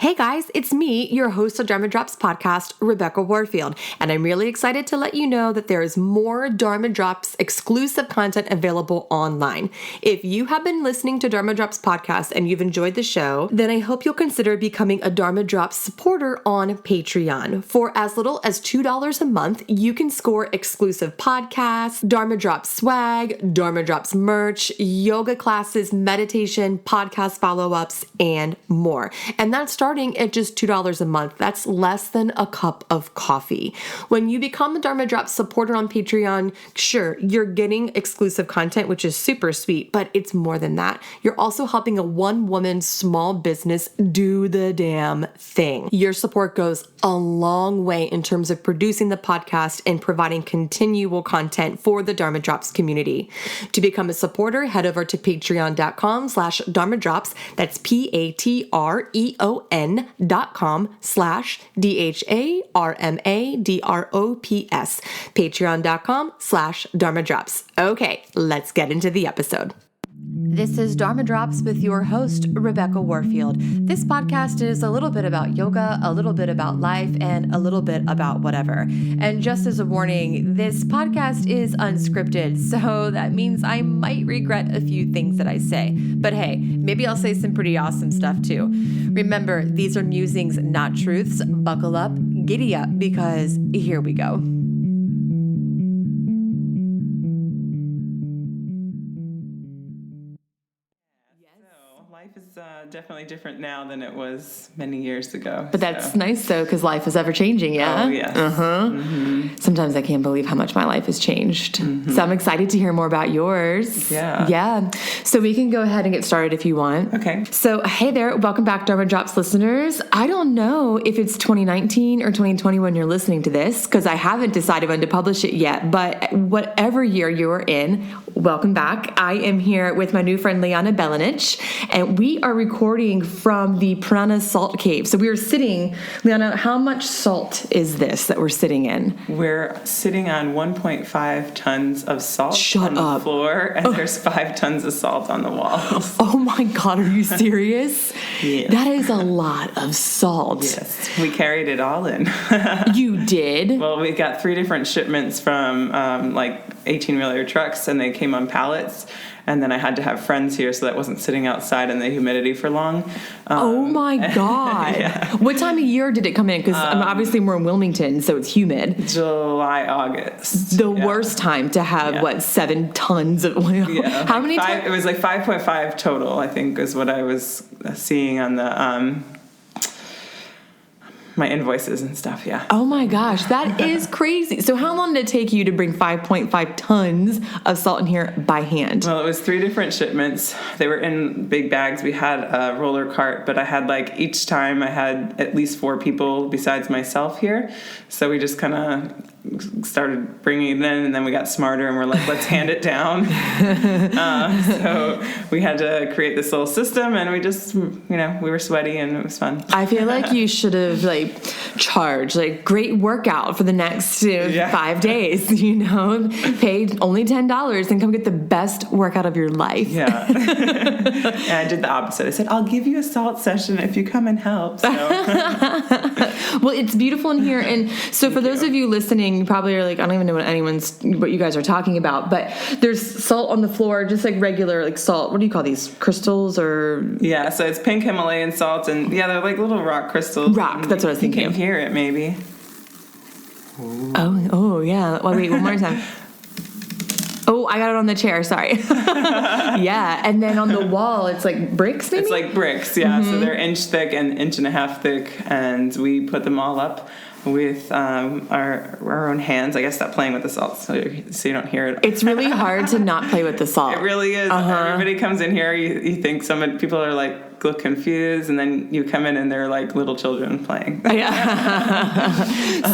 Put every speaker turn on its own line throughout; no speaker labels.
Hey guys, it's me, your host of Dharma Drops podcast, Rebecca Warfield, and I'm really excited to let you know that there is more Dharma Drops exclusive content available online. If you have been listening to Dharma Drops podcast and you've enjoyed the show, then I hope you'll consider becoming a Dharma Drops supporter on Patreon. For as little as $2 a month, you can score exclusive podcasts, Dharma Drops swag, Dharma Drops merch, yoga classes, meditation, podcast follow-ups, and more. And that's starting at just $2 a month. That's less than a cup of coffee. When you become a Dharma Drops supporter on Patreon, sure, you're getting exclusive content, which is super sweet, but it's more than that. You're also helping a one-woman small business do the damn thing. Your support goes a long way in terms of producing the podcast and providing continual content for the Dharma Drops community. To become a supporter, head over to patreon.com/Dharma Drops. That's patreon.com/DHARMADROPS. Patreon.com/Dharma Drops. Okay, let's get into the episode. This is Dharma Drops with your host, Rebecca Warfield. This podcast is a little bit about yoga, a little bit about life, and a little bit about whatever. And just as a warning, this podcast is unscripted, so that means I might regret a few things that I say. But hey, maybe I'll say some pretty awesome stuff too. Remember, these are musings, not truths. Buckle up, giddy up, because here we go.
Life is definitely different now than it was many years ago.
But that's nice, though, because life is ever-changing, yeah?
Oh, yes.
Mm-hmm. Sometimes I can't believe how much my life has changed. Mm-hmm. So I'm excited to hear more about yours. Yeah. So we can go ahead and get started if you want.
Okay.
So, hey there. Welcome back, Dharma Drops listeners. I don't know if it's 2019 or 2020 when you're listening to this, because I haven't decided when to publish it yet. But whatever year you are in, welcome back. I am here with my new friend, Liana Belanich, and we are recording from the Prana Salt Cave. So we are sitting, Liana, how much salt is this that we're sitting in?
We're sitting on 1.5 tons of salt on the floor, and there's 5 tons of salt on the walls.
Oh my God, are you serious?
Yeah.
That is a lot of salt.
Yes, we carried it all in.
You did?
Well, we got 3 different shipments from 18-wheeler trucks, and they came on pallets. And then I had to have friends here so that wasn't sitting outside in the humidity for long.
Oh my God.
Yeah.
What time of year did it come in? Because obviously we're in Wilmington, so it's humid.
July, August.
The worst time to have, 7 tons of oil?
Yeah.
How many times?
It was 5.5 total, I think, is what I was seeing on the... my invoices and stuff, yeah.
Oh my gosh, that is crazy. So how long did it take you to bring 5.5 tons of salt in here by hand?
Well, it was 3 different shipments. They were in big bags. We had a roller cart, but I had each time I had at least 4 people besides myself here. So we just kind of started bringing it in, and then we got smarter and we're like, let's hand it down. So we had to create this little system, and we just, we were sweaty and it was fun.
I feel like you should have charged great workout for the next 5 days, paid only $10 and come get the best workout of your life.
Yeah. And I did the opposite. I said, I'll give you a salt session if you come and help. So.
Well, it's beautiful in here. And so for those of you listening, you probably are I don't even know what you guys are talking about, but there's salt on the floor, just regular salt. What do you call these? Crystals or?
Yeah, so it's pink Himalayan salt, and they're little rock crystals.
Rock, that's what I was thinking.
You can hear it, maybe.
Ooh. Oh, yeah. Wait, one more time. Oh, I got it on the chair. Sorry. Yeah. And then on the wall, it's bricks, maybe?
It's bricks, yeah. Mm-hmm. So they're inch thick and inch and a half thick. And we put them all up with our own hands. I guess stop playing with the salt so you don't hear it.
It's really hard to not play with the salt.
It really is. Everybody comes in here, you think people are look confused, and then you come in and they're little children playing.
Yeah.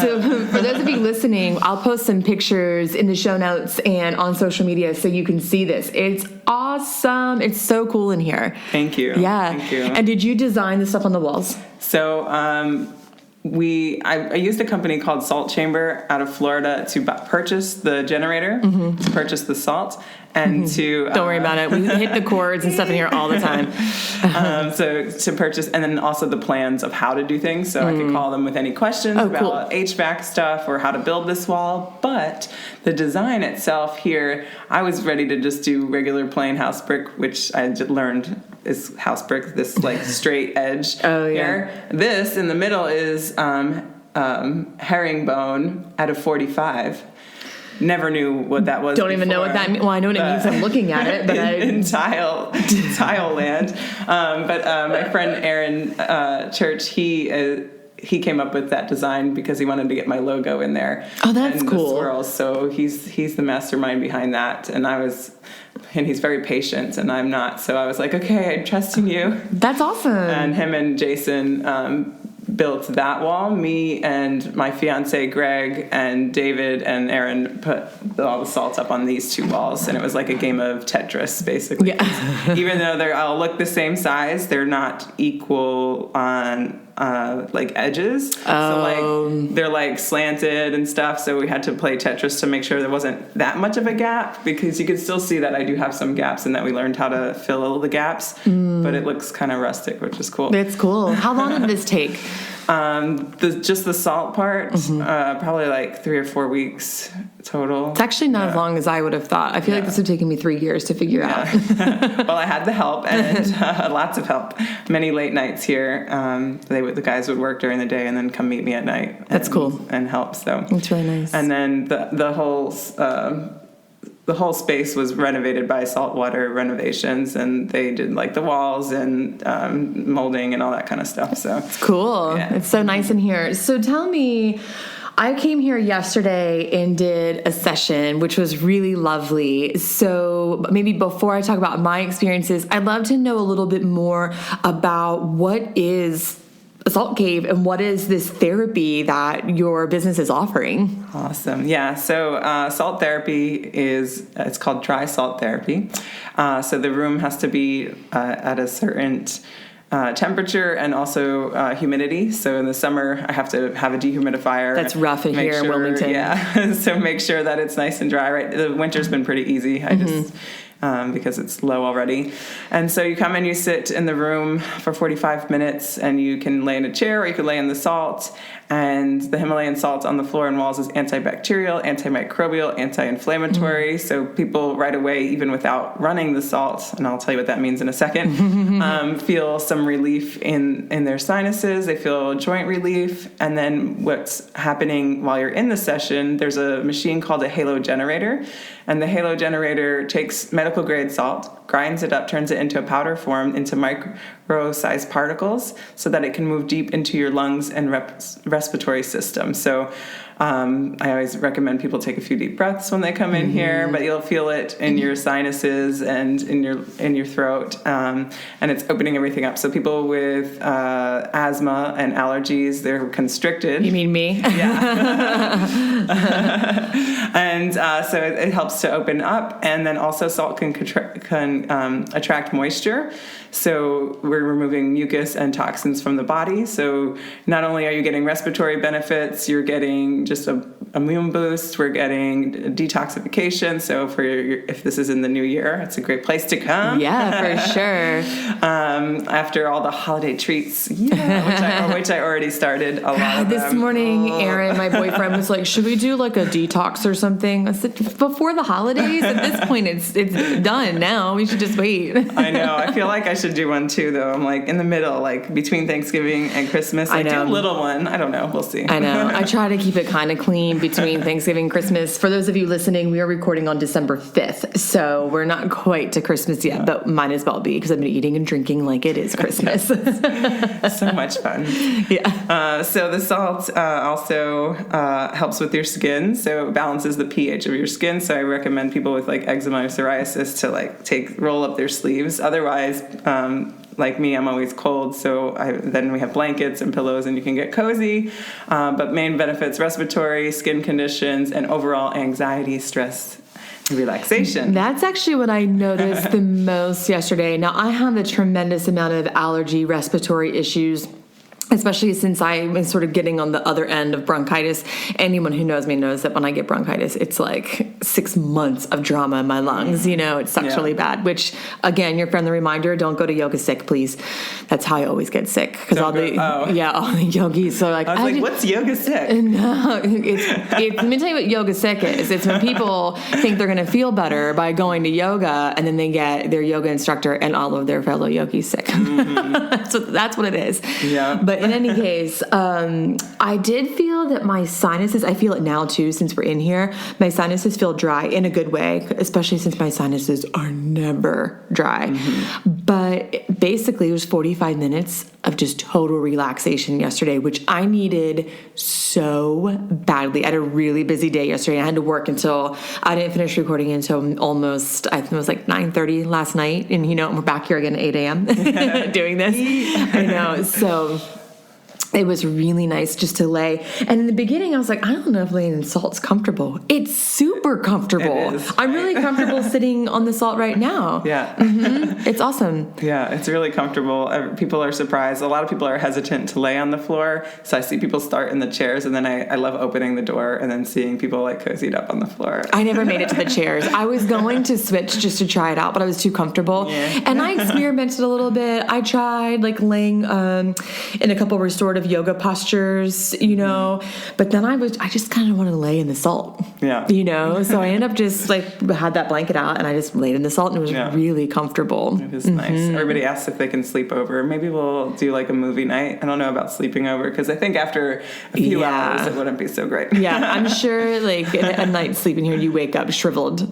So for those of you listening, I'll post some pictures in the show notes and on social media so you can see this. It's awesome. It's so cool in here.
Thank you.
Yeah.
Thank you.
And did you design the stuff on the walls?
So I used a company called Salt Chamber out of Florida to purchase the generator, to purchase the salt, and to
Don't worry about it. We hit the cords and stuff in here all the time.
So to purchase, and then also the plans of how to do things. So I could call them with any questions about HVAC stuff or how to build this wall. But the design itself here, I was ready to just do regular plain house brick, which I learned is house brick, this like straight edge here. This in the middle is herringbone out of 45. Never knew what that was.
Don't even know what that means. Well, I know what it means. I'm looking at it, but
in tile land. But my friend Aaron Church, he came up with that design because he wanted to get my logo in there.
Oh, that's
and
cool.
The swirls. So he's the mastermind behind that, and he's very patient, and I'm not. So I was like, okay, I'm trusting you.
That's awesome.
And him and Jason built that wall. Me and my fiance Greg and David and Aaron put all the salt up on these two walls, and it was like a game of Tetris, basically.
Yeah.
Even though they all look the same size, they're not equal on like edges. So like they're like slanted and stuff. So we had to play Tetris to make sure there wasn't that much of a gap, because you could still see that I do have some gaps, and that we learned how to fill all the gaps. But it looks kind of rustic, which is cool.
It's cool. How long did this take?
Just the salt part, probably like 3 or 4 weeks total.
It's actually not as long as I would have thought. I feel like this would have taken me 3 years to figure out.
Well, I had the help, and lots of help. Many late nights here. The guys would work during the day and then come meet me at night.
That's cool.
And help. So
it's really nice.
And then the whole space was renovated by Saltwater Renovations, and they did like the walls and molding and all that kind of stuff. So
it's cool. Yeah. It's so nice in here. So tell me, I came here yesterday and did a session, which was really lovely. So maybe before I talk about my experiences, I'd love to know a little bit more about what is a salt cave and what is this therapy that your business is offering.
Awesome. Yeah. So salt therapy it's called dry salt therapy. So the room has to be at a certain temperature and also humidity. So in the summer, I have to have a dehumidifier.
That's rough in here in Wilmington.
Yeah. So make sure that it's nice and dry. Right. The winter's been pretty easy. I just because it's low already. And so you come and you sit in the room for 45 minutes, and you can lay in a chair or you can lay in the salt. And the Himalayan salt on the floor and walls is antibacterial, antimicrobial, anti-inflammatory. So people right away, even without running the salt, and I'll tell you what that means in a second, feel some relief in their sinuses. They feel joint relief. And then what's happening while you're in the session, there's a machine called a halo generator. And the halo generator takes medical grade salt, grinds it up, turns it into a powder form, into micro-sized particles, so that it can move deep into your lungs and respiratory system. So I always recommend people take a few deep breaths when they come in here, but you'll feel it in your sinuses and in your throat, and it's opening everything up. So people with asthma and allergies, they're constricted.
You mean me?
Yeah. And so it helps to open up, and then also salt can attract moisture. So we're removing mucus and toxins from the body. So not only are you getting respiratory benefits, you're getting just a immune boost. We're getting detoxification. So if this is in the new year, it's a great place to come.
Yeah, for sure.
After all the holiday treats, which I already started a lot of
this morning, Aaron, my boyfriend, was like, "Should we do like a detox or something?" I said, "Before the holidays? At this point, it's done now. We should just wait."
I know. I feel like I should do one too, though. I'm like in the middle, like between Thanksgiving and Christmas. I do a little one. I don't know. We'll see.
I know. I try to keep it kind of clean between Thanksgiving and Christmas. For those of you listening, we are recording on December 5th, so we're not quite to Christmas yet, but might as well be, because I've been eating and drinking like it is Christmas.
So much fun.
Yeah.
So the salt also helps with your skin, so it balances the pH of your skin. So I recommend people with like eczema or psoriasis to roll up their sleeves. Otherwise, like me, I'm always cold, so then we have blankets and pillows, and you can get cozy. But main benefits: respiratory, skin conditions, and overall anxiety, stress, and relaxation.
That's actually what I noticed the most yesterday. Now, I have a tremendous amount of allergy, respiratory issues. especially since I'm sort of getting on the other end of bronchitis. Anyone who knows me knows that when I get bronchitis, it's like 6 months of drama in my lungs. You know, it sucks really bad, which, again, your friendly reminder, don't go to yoga sick, please. That's how I always get sick. Because all the yogis. So like,
I was like, what's yoga sick?
No, let me tell you what yoga sick is. It's when people think they're going to feel better by going to yoga, and then they get their yoga instructor and all of their fellow yogis sick. So that's what it is. Yeah. But in any case, I did feel that my sinuses, I feel it now too, since we're in here, my sinuses feel dry in a good way, especially since my sinuses are never dry. But basically it was 45 minutes of just total relaxation yesterday, which I needed so badly. I had a really busy day yesterday. I had to work until, I didn't finish recording until almost, I think it was like 9:30 last night. And you know, we're back here again at 8 a.m. doing this. I know. So it was really nice just to lay. And in the beginning, I was like, I don't know if laying in salt's comfortable. It's super comfortable. I'm really comfortable sitting on the salt right now.
Yeah.
It's awesome.
Yeah, it's really comfortable. People are surprised. A lot of people are hesitant to lay on the floor. So I see people start in the chairs, and then I love opening the door and then seeing people like cozied up on the floor.
I never made it to the chairs. I was going to switch just to try it out, but I was too comfortable. Yeah. And I experimented a little bit. I tried like laying in a couple restorative yoga postures, you know, but then I just kind of wanted to lay in the salt, you know, so I ended up just like had that blanket out and I just laid in the salt and it was really comfortable.
It is nice. Everybody asks if they can sleep over. Maybe we'll do like a movie night. I don't know about sleeping over because I think after a few hours it wouldn't be so great.
Yeah, I'm sure like a night's sleep in here you wake up shriveled.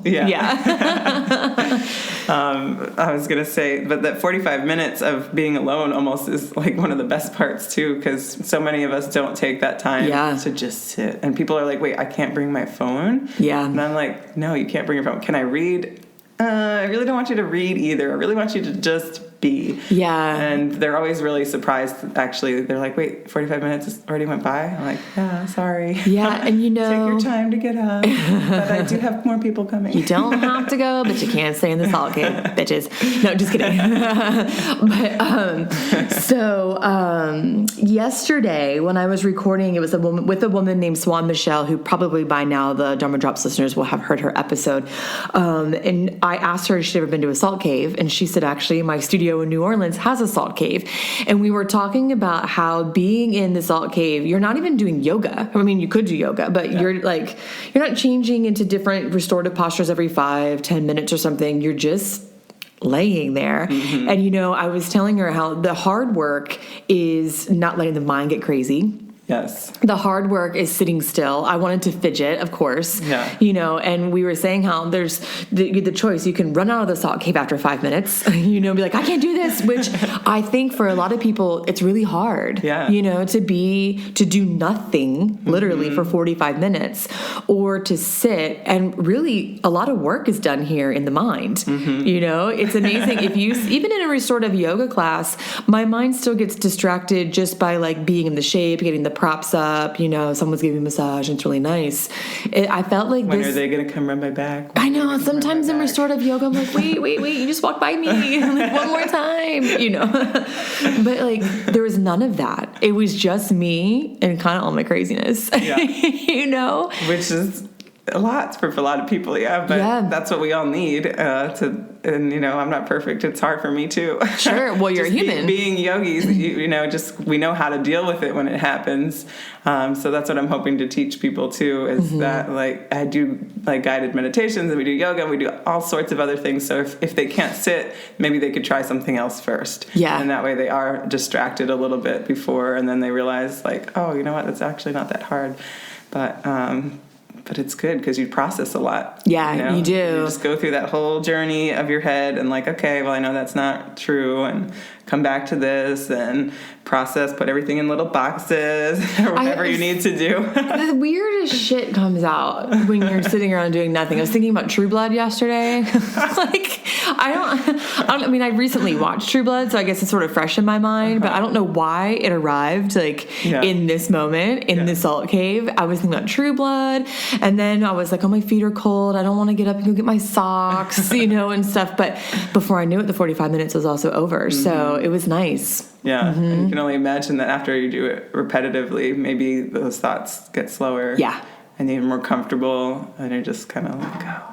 I was gonna say, but that 45 minutes of being alone almost is like one of the best parts too, because so many of us don't take that time to just sit. And people are like, wait, I can't bring my phone? Yeah. And I'm like, no, you can't bring your phone. Can I read? I really don't want you to read either. I really want you to just be. Yeah. And they're always really surprised, actually. They're like, wait, 45 minutes already went by? I'm like, yeah, sorry.
Yeah, and you know.
Take your time to get up. But I do have more people coming.
You don't have to go, but you can't stay in the salt cave, bitches. No, just kidding. Yesterday, when I was recording, it was with a woman named Swan Michelle, who probably by now the Dharma Drops listeners will have heard her episode. And I asked her if she'd ever been to a salt cave, and she said, actually, my studio in New Orleans has a salt cave. And we were talking about how being in the salt cave, you're not even doing yoga. I mean, you could do yoga, but you're not changing into different restorative postures every 5-10 minutes or something. You're just laying there. And, you know, I was telling her how the hard work is not letting the mind get crazy.
Yes.
The hard work is sitting still. I wanted to fidget, of course. Yeah. You know, and we were saying how there's the choice. You can run out of the salt cave after 5 minutes, you know, be like, I can't do this, which I think for a lot of people, it's really hard, you know, to do nothing literally for 45 minutes or to sit. And really a lot of work is done here in the mind. You know, it's amazing. Even in a restorative yoga class, my mind still gets distracted just by like being in the shape, getting the props up, you know, someone's giving me a massage and it's really nice. I felt like
when are they going to come run my back?
I know. Sometimes in restorative yoga, I'm like, wait, you just walked by me like one more time, you know. But like there was none of that. It was just me and kind of all my craziness, you know.
Which is a lot for a lot of people, but that's what we all need and you know, I'm not perfect. It's hard for me too.
Sure. Well, you're a human.
Being yogis, you know, just we know how to deal with it when it happens. So that's what I'm hoping to teach people too, is that like I do like guided meditations and we do yoga and we do all sorts of other things. So if they can't sit, maybe they could try something else first. Yeah. And that way they are distracted a little bit before, and then they realize like, oh, you know what? It's actually not that hard. But it's good because you process a lot.
Yeah,
you know?
You do.
You just go through that whole journey of your head and like, okay, well, I know that's not true, and come back to this and process, put everything in little boxes or whatever you need to do.
The weirdest shit comes out when you're sitting around doing nothing. I was thinking about True Blood yesterday. Like, I mean, I recently watched True Blood, so I guess it's sort of fresh in my mind, but I don't know why it arrived like in this moment in the salt cave. I was thinking about True Blood, and then I was like, oh, my feet are cold. I don't want to get up and go get my socks, you know, and stuff. But before I knew it, the 45 minutes was also over. So it was nice.
Yeah. And you can only imagine that after you do it repetitively, maybe those thoughts get slower.
Yeah.
And you're more comfortable, and you're just kind of like, oh.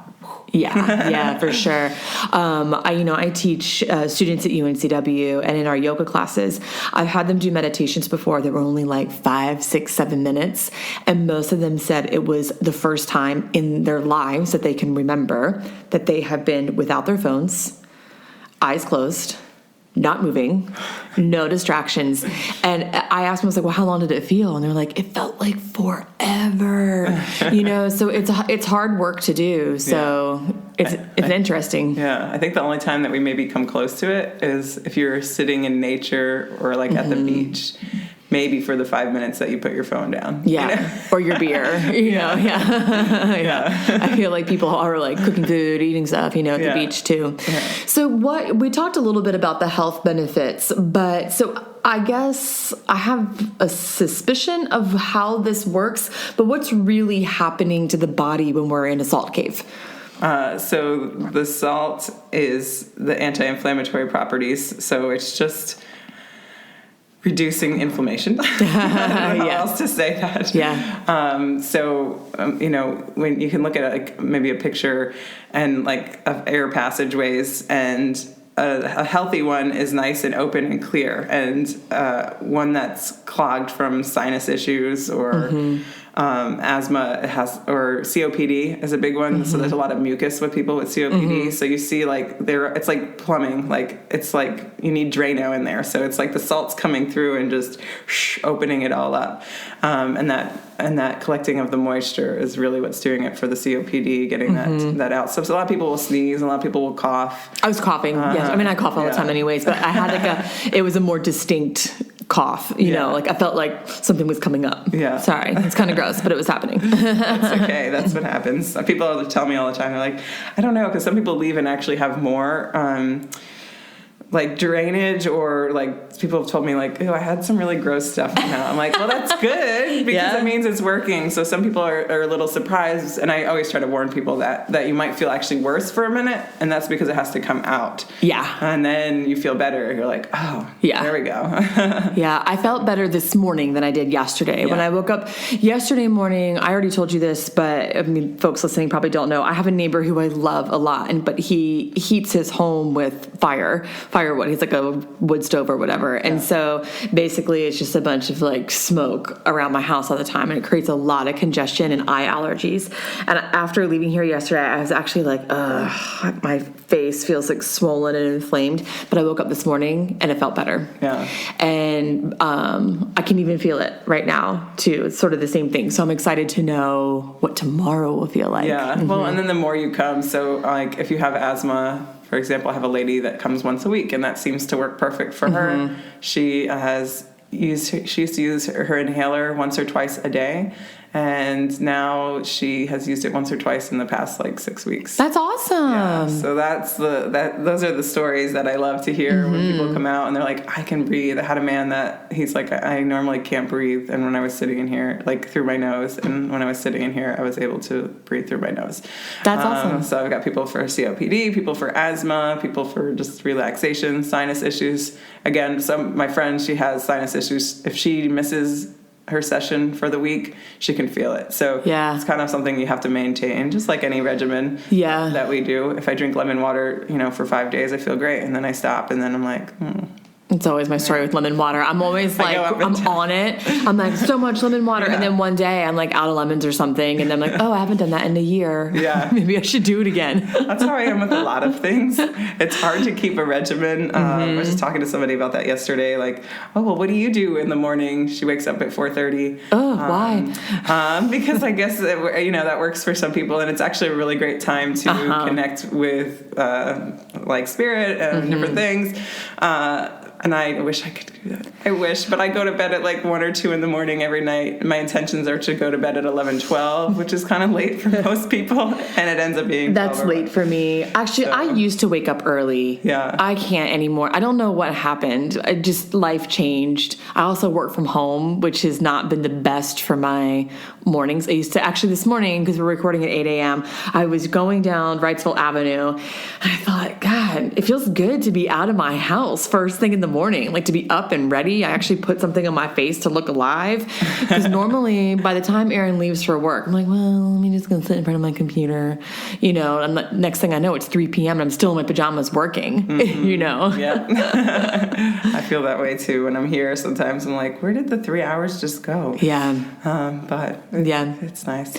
Yeah, for sure. I teach students at UNCW, and in our yoga classes, I've had them do meditations before that were only like 5, 6, 7 minutes. And most of them said it was the first time in their lives that they can remember that they have been without their phones, eyes closed, not moving, no distractions. And I asked them, I was like, well, how long did it feel? And they're like, it felt like forever, so it's hard work to do. So it's interesting.
Yeah. I think the only time that we maybe come close to it is if you're sitting in nature or like at the beach. Maybe for the 5 minutes that you put your phone down.
Yeah. Or your beer, Yeah. I feel like people are like cooking food, eating stuff, at the beach too. Yeah. So we talked a little bit about the health benefits, but so I guess I have a suspicion of how this works, but what's really happening to the body when we're in a salt cave?
So the salt is the anti-inflammatory properties. So it's just reducing inflammation. I don't know how else to say that.
Yeah.
When you can look at like maybe a picture and like of air passageways, and a healthy one is nice and open and clear, and one that's clogged from sinus issues or asthma or COPD is a big one. So there's a lot of mucus with people with COPD. So you see like it's like plumbing, like it's like you need Drano in there. So it's like the salt's coming through and just opening it all up. And that collecting of the moisture is really what's doing it for the COPD, getting that out. So a lot of people will sneeze, and a lot of people will cough.
I was coughing. Yes. I mean, I cough all the time anyways, but I had it was a more distinct cough, like I felt like something was coming up. Yeah. Sorry. It's kind of gross, but it was happening.
That's okay. That's what happens. People tell me all the time, they're like, I don't know, because some people leave and actually have more like drainage, or like people have told me like, oh, I had some really gross stuff now. I'm like, well, that's good because it means it's working. So some people are a little surprised, and I always try to warn people that you might feel actually worse for a minute, and that's because it has to come out.
Yeah.
And then you feel better. You're like, oh, there we go.
Yeah, I felt better this morning than I did yesterday. When I woke up yesterday morning, I already told you this, but I mean, folks listening probably don't know. I have a neighbor who I love a lot, but he heats his home with firewood. He's like a wood stove or whatever. And so basically it's just a bunch of like smoke around my house all the time, and it creates a lot of congestion and eye allergies. And after leaving here yesterday, I was actually like, my face feels like swollen and inflamed, but I woke up this morning and it felt better. Yeah. And I can even feel it right now too. It's sort of the same thing. So I'm excited to know what tomorrow will feel like.
Yeah. Well, and then the more you come, so like if you have asthma, for example, I have a lady that comes once a week, and that seems to work perfect for her. She used to use her inhaler once or twice a day, and now she has used it once or twice in the past like 6 weeks.
That's awesome.
Yeah, so those are the stories that I love to hear when people come out and they're like, I can breathe. I had a man that he's like, I normally can't breathe, and when I was sitting in here, like through my nose, and when I was sitting in here, I was able to breathe through my nose.
That's awesome.
So I've got people for COPD, people for asthma, people for just relaxation, sinus issues. Again, my friend, she has sinus issues. If she misses her session for the week, she can feel it. So it's kind of something you have to maintain, just like any regimen that we do. If I drink lemon water, for 5 days, I feel great, and then I stop, and then I'm like,
It's always my story with lemon water. I'm always like, I'm on it. I'm like, so much lemon water. Yeah. And then one day I'm like out of lemons or something. And then I'm like, oh, I haven't done that in a year. Yeah. Maybe I should do it again.
That's how I am with a lot of things. It's hard to keep a regimen. I was just talking to somebody about that yesterday. Like, oh, well, what do you do in the morning? She wakes up at 4:30.
Oh, why?
Because I guess, that works for some people. And it's actually a really great time to connect with like spirit and different things. And I wish I could do that. I wish, but I go to bed at like 1 or 2 in the morning every night. My intentions are to go to bed at 11, 12, which is kind of late for most people, and it ends up being 12.
That's late for me. Actually, I used to wake up early. Yeah. I can't anymore. I don't know what happened. Life changed. I also work from home, which has not been the best for my mornings. I used to, actually this morning, because we're recording at 8 a.m., I was going down Wrightsville Avenue, and I thought, God, it feels good to be out of my house first thing in the morning, like to be up up and ready. I actually put something on my face to look alive. Because normally, by the time Aaron leaves for work, I'm like, well, I'm just going to sit in front of my computer. You know, and next thing I know, it's 3 p.m. and I'm still in my pajamas working, you know?
Yeah. I feel that way too when I'm here. Sometimes I'm like, where did the 3 hours just go?
Yeah.
But it's nice.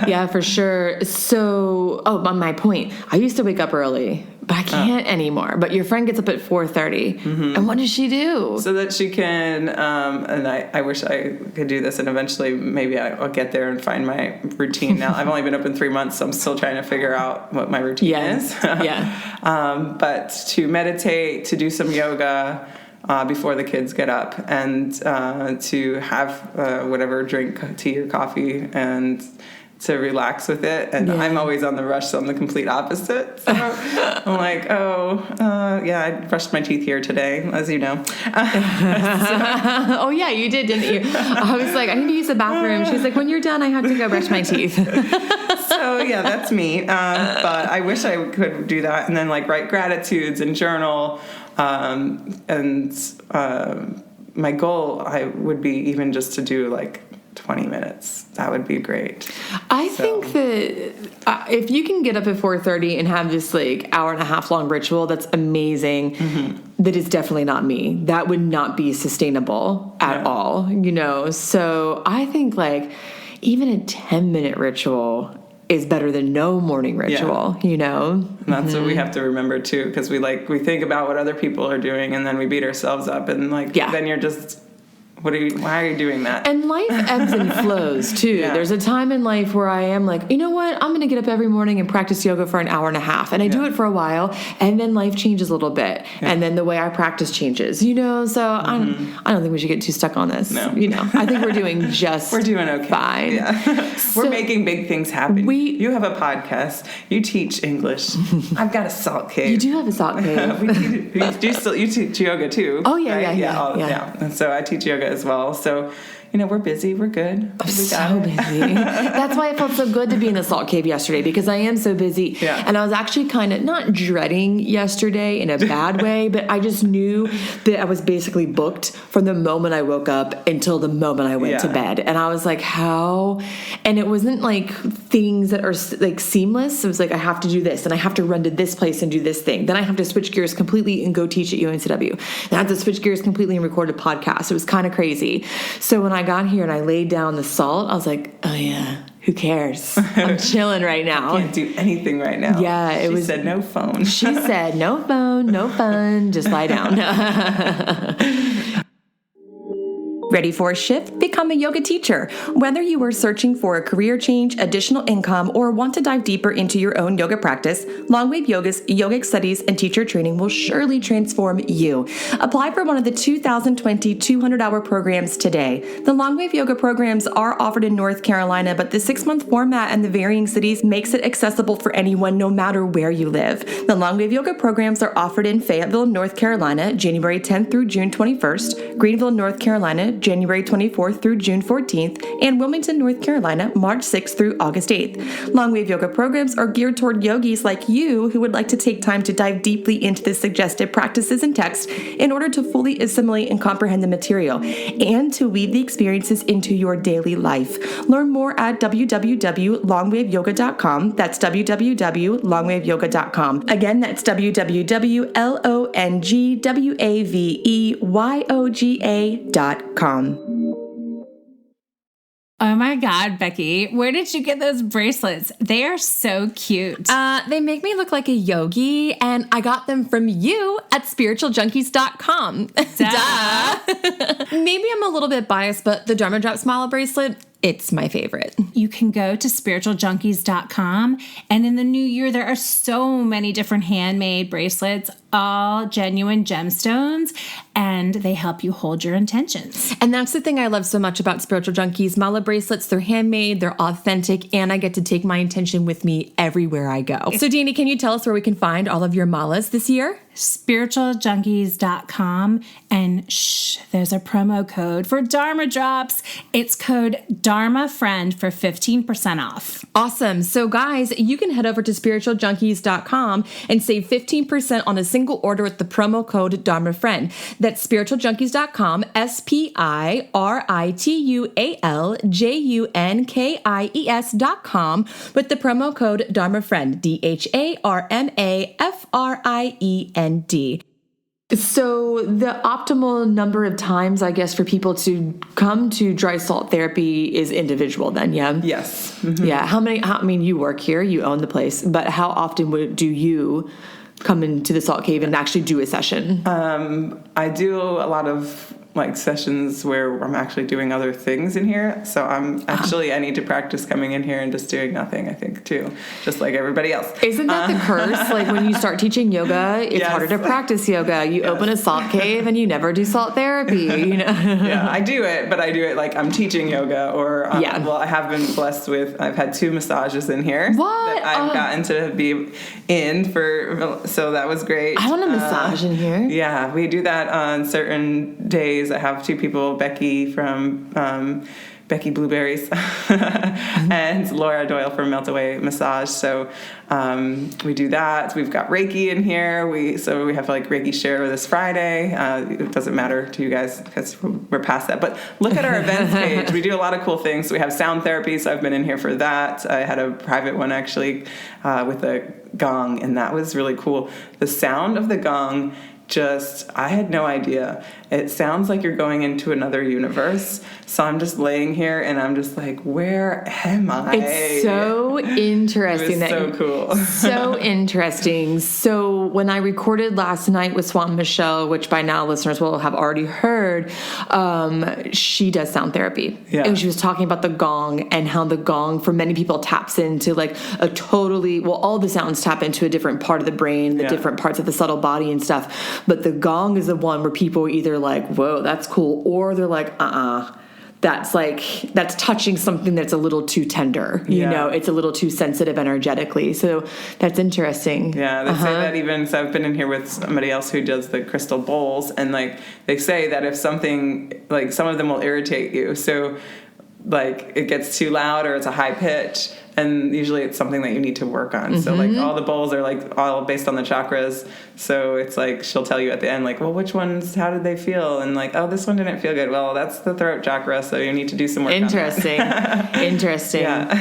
Yeah, for sure. So, on my point, I used to wake up early, but I can't anymore. But your friend gets up at 4:30. And what does she do?
So that she can, and I wish I could do this, and eventually maybe I'll get there and find my routine. Now, I've only been open 3 months, so I'm still trying to figure out what my routine is. But to meditate, to do some yoga before the kids get up, and to have whatever drink, tea or coffee, and to relax with it. And I'm always on the rush, so I'm the complete opposite. So I'm like, I brushed my teeth here today, as you know.
Oh, yeah, you did, didn't you? I was like, I need to use the bathroom. She's like, when you're done, I have to go brush my teeth.
So, yeah, that's me. But I wish I could do that and then, like, write gratitudes and journal. My goal would be even just to do, like, 20 minutes. That would be great.
I think that if you can get up at 4:30 and have this like hour and a half long ritual, that's amazing. That is definitely not me. That would not be sustainable at all, you know? So I think like even a 10-minute ritual is better than no morning ritual, you know?
And that's what we have to remember too, because we think about what other people are doing and then we beat ourselves up and then you're just, why are you doing that?
And life ebbs and flows too. There's a time in life where I am like, you know what? I'm going to get up every morning and practice yoga for an hour and a half. And I do it for a while, and then life changes a little bit. And then the way I practice changes, you know? So I don't think we should get too stuck on this.
No.
You know, I think we're doing we're doing
okay.
Fine.
Yeah. We're making big things happen. You have a podcast. You teach English. I've got a salt cave.
You do have a salt cave.
You teach yoga too.
Oh, yeah,
right?
yeah.
And so I teach yoga as well. So, you know, we're busy. We're good.
I'm so busy. That's why it felt so good to be in the salt cave yesterday, because I am so busy.
Yeah.
And I was actually kind of not dreading yesterday in a bad way, but I just knew that I was basically booked from the moment I woke up until the moment I went to bed. And I was like, how? And it wasn't like things that are like seamless. It was like, I have to do this and I have to run to this place and do this thing. Then I have to switch gears completely and go teach at UNCW. Then I have to switch gears completely and record a podcast. It was kind of crazy. So when I got here and I laid down the salt, I was like, oh yeah, who cares? I'm chilling right now.
I can't do anything right now.
Yeah, she
said no phone.
She said no phone, no fun, just lie down. Ready for a shift? Become a yoga teacher. Whether you are searching for a career change, additional income, or want to dive deeper into your own yoga practice, Longwave Yoga's yogic studies and teacher training will surely transform you. Apply for one of the 2020 200-hour programs today. The Longwave Yoga programs are offered in North Carolina, but the 6-month format and the varying cities makes it accessible for anyone no matter where you live. The Longwave Yoga programs are offered in Fayetteville, North Carolina, January 10th through June 21st, Greenville, North Carolina, January 24th through June 14th, and Wilmington, North Carolina, March 6th through August 8th. Longwave Yoga programs are geared toward yogis like you who would like to take time to dive deeply into the suggested practices and text in order to fully assimilate and comprehend the material, and to weave the experiences into your daily life. Learn more at www.longwaveyoga.com. That's www.longwaveyoga.com. Again, that's www.longwaveyoga.com.
Oh my God, Becky, where did you get those bracelets? They are so cute.
They make me look like a yogi, and I got them from you at spiritualjunkies.com. Duh. Maybe I'm a little bit biased, but the Dharma Drop Smile bracelet, it's my favorite.
You can go to spiritualjunkies.com, and in the new year, there are so many different handmade bracelets, all genuine gemstones, and they help you hold your intentions.
And that's the thing I love so much about Spiritual Junkies. Mala bracelets, they're handmade, they're authentic, and I get to take my intention with me everywhere I go. So, Deanie, can you tell us where we can find all of your malas this year?
spiritualjunkies.com, and there's a promo code for Dharma Drops. It's code DharmaFriend for 15% off.
Awesome. So guys, you can head over to spiritualjunkies.com and save 15% on a single single order with the promo code DharmaFriend. That's spiritualjunkies.com, spiritualJunkies.com with the promo code DharmaFriend, DharmaFriend. So the optimal number of times, I guess, for people to come to dry salt therapy is individual then, yeah?
Yes. Mm-hmm.
Yeah. I mean, you work here, you own the place, but how often do you come into the salt cave and actually do a session?
I do a lot of sessions where I'm actually doing other things in here. So I need to practice coming in here and just doing nothing, I think, too. Just like everybody else.
Isn't that the curse? Like when you start teaching yoga, it's harder to practice yoga. You open a salt cave and you never do salt therapy, you know?
Yeah, I do it, but I do it like I'm teaching yoga or, well, I have been blessed with, I've had 2 massages in here.
What?
That I've gotten to be in so that was great.
I want a massage in here.
Yeah, we do that on certain days. I have 2 people, Becky from Becky Blueberries and Laura Doyle from Melt Away Massage. So we do that. We've got Reiki in here. We have Reiki share this Friday. It doesn't matter to you guys because we're past that. But look at our events page. We do a lot of cool things. We have sound therapy, so I've been in here for that. I had a private one actually with a gong, and that was really cool. The sound of the gong, I had no idea. It sounds like you're going into another universe. So I'm just laying here and I'm just like, where am I?
It's so interesting.
It was so cool.
So interesting. So when I recorded last night with Swan Michelle, which by now listeners will have already heard, she does sound therapy.
Yeah.
And she was talking about the gong and how the gong for many people taps into all the sounds tap into a different part of the brain, the different parts of the subtle body and stuff. But the gong is the one where people are either like, whoa, that's cool. Or they're like, that's touching something that's a little too tender. You know, it's a little too sensitive energetically. So that's interesting.
Yeah, they say that even, so I've been in here with somebody else who does the crystal bowls, and they say that if something, some of them will irritate you. So it gets too loud or it's a high pitch, and usually it's something that you need to work on. So all the bowls are all based on the chakras. So it's she'll tell you at the end, well, which ones, how did they feel? And oh, this one didn't feel good. Well, that's the throat chakra. So you need to do some work.
Interesting.
On that.
Interesting.
Yeah.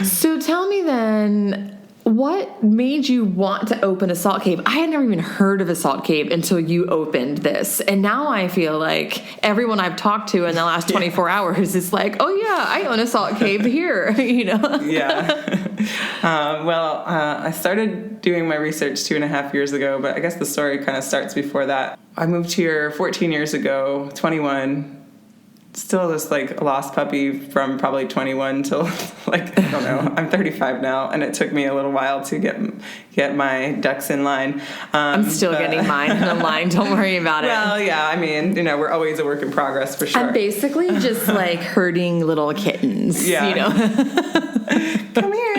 So tell me then, what made you want to open a salt cave? I had never even heard of a salt cave until you opened this. And now I feel like everyone I've talked to in the last 24 hours is like, oh yeah, I own a salt cave here,
Yeah. I started doing my research 2.5 years ago, but I guess the story kind of starts before that. I moved here 14 years ago, 21. Still just a lost puppy from probably 21 till I don't know. I'm 35 now, and it took me a little while to get my ducks in line.
I'm still getting mine in line. Don't worry about it.
Well, yeah, I mean, we're always a work in progress for sure.
I'm basically just herding little kittens.
Yeah. Come here.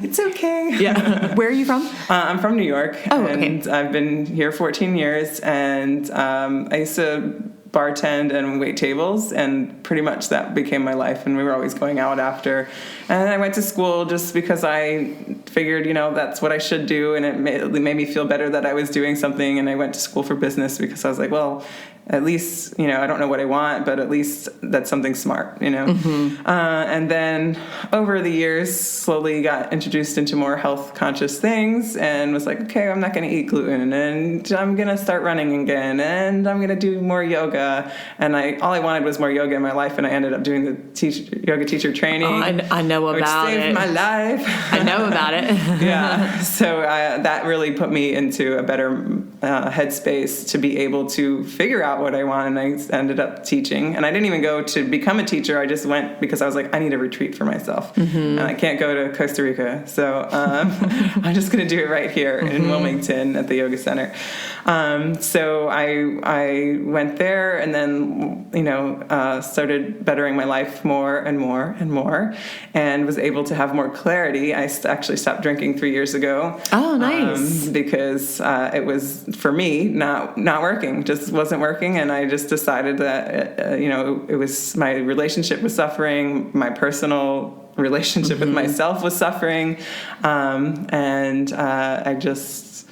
It's okay.
Yeah. Where are you from?
I'm from New York.
Oh,
and
okay.
I've been here 14 years, and I used to bartend and wait tables, and pretty much that became my life, and we were always going out after. And I went to school just because I figured, that's what I should do, and it made me feel better that I was doing something. And I went to school for business because I was like, well, at least, I don't know what I want, but at least that's something smart,
Mm-hmm.
And then over the years, slowly got introduced into more health conscious things, and was like, okay, I'm not going to eat gluten, and I'm going to start running again, and I'm going to do more yoga. And all I wanted was more yoga in my life, and I ended up doing the yoga teacher training.
Oh, I know about
which saved
it.
my life.
I know about it.
Yeah. So that really put me into a better headspace to be able to figure out what I want, and I ended up teaching. And I didn't even go to become a teacher. I just went because I was like, I need a retreat for myself. Mm-hmm. And I can't go to Costa Rica. So I'm just going to do it right here in Wilmington at the yoga center. So I went there, and then, started bettering my life more and more and more, and was able to have more clarity. I actually stopped drinking 3 years ago.
Oh, nice.
Because it was, for me, not working, just wasn't working. And I just decided that, it was, my relationship was suffering, my personal relationship with myself was suffering. And I just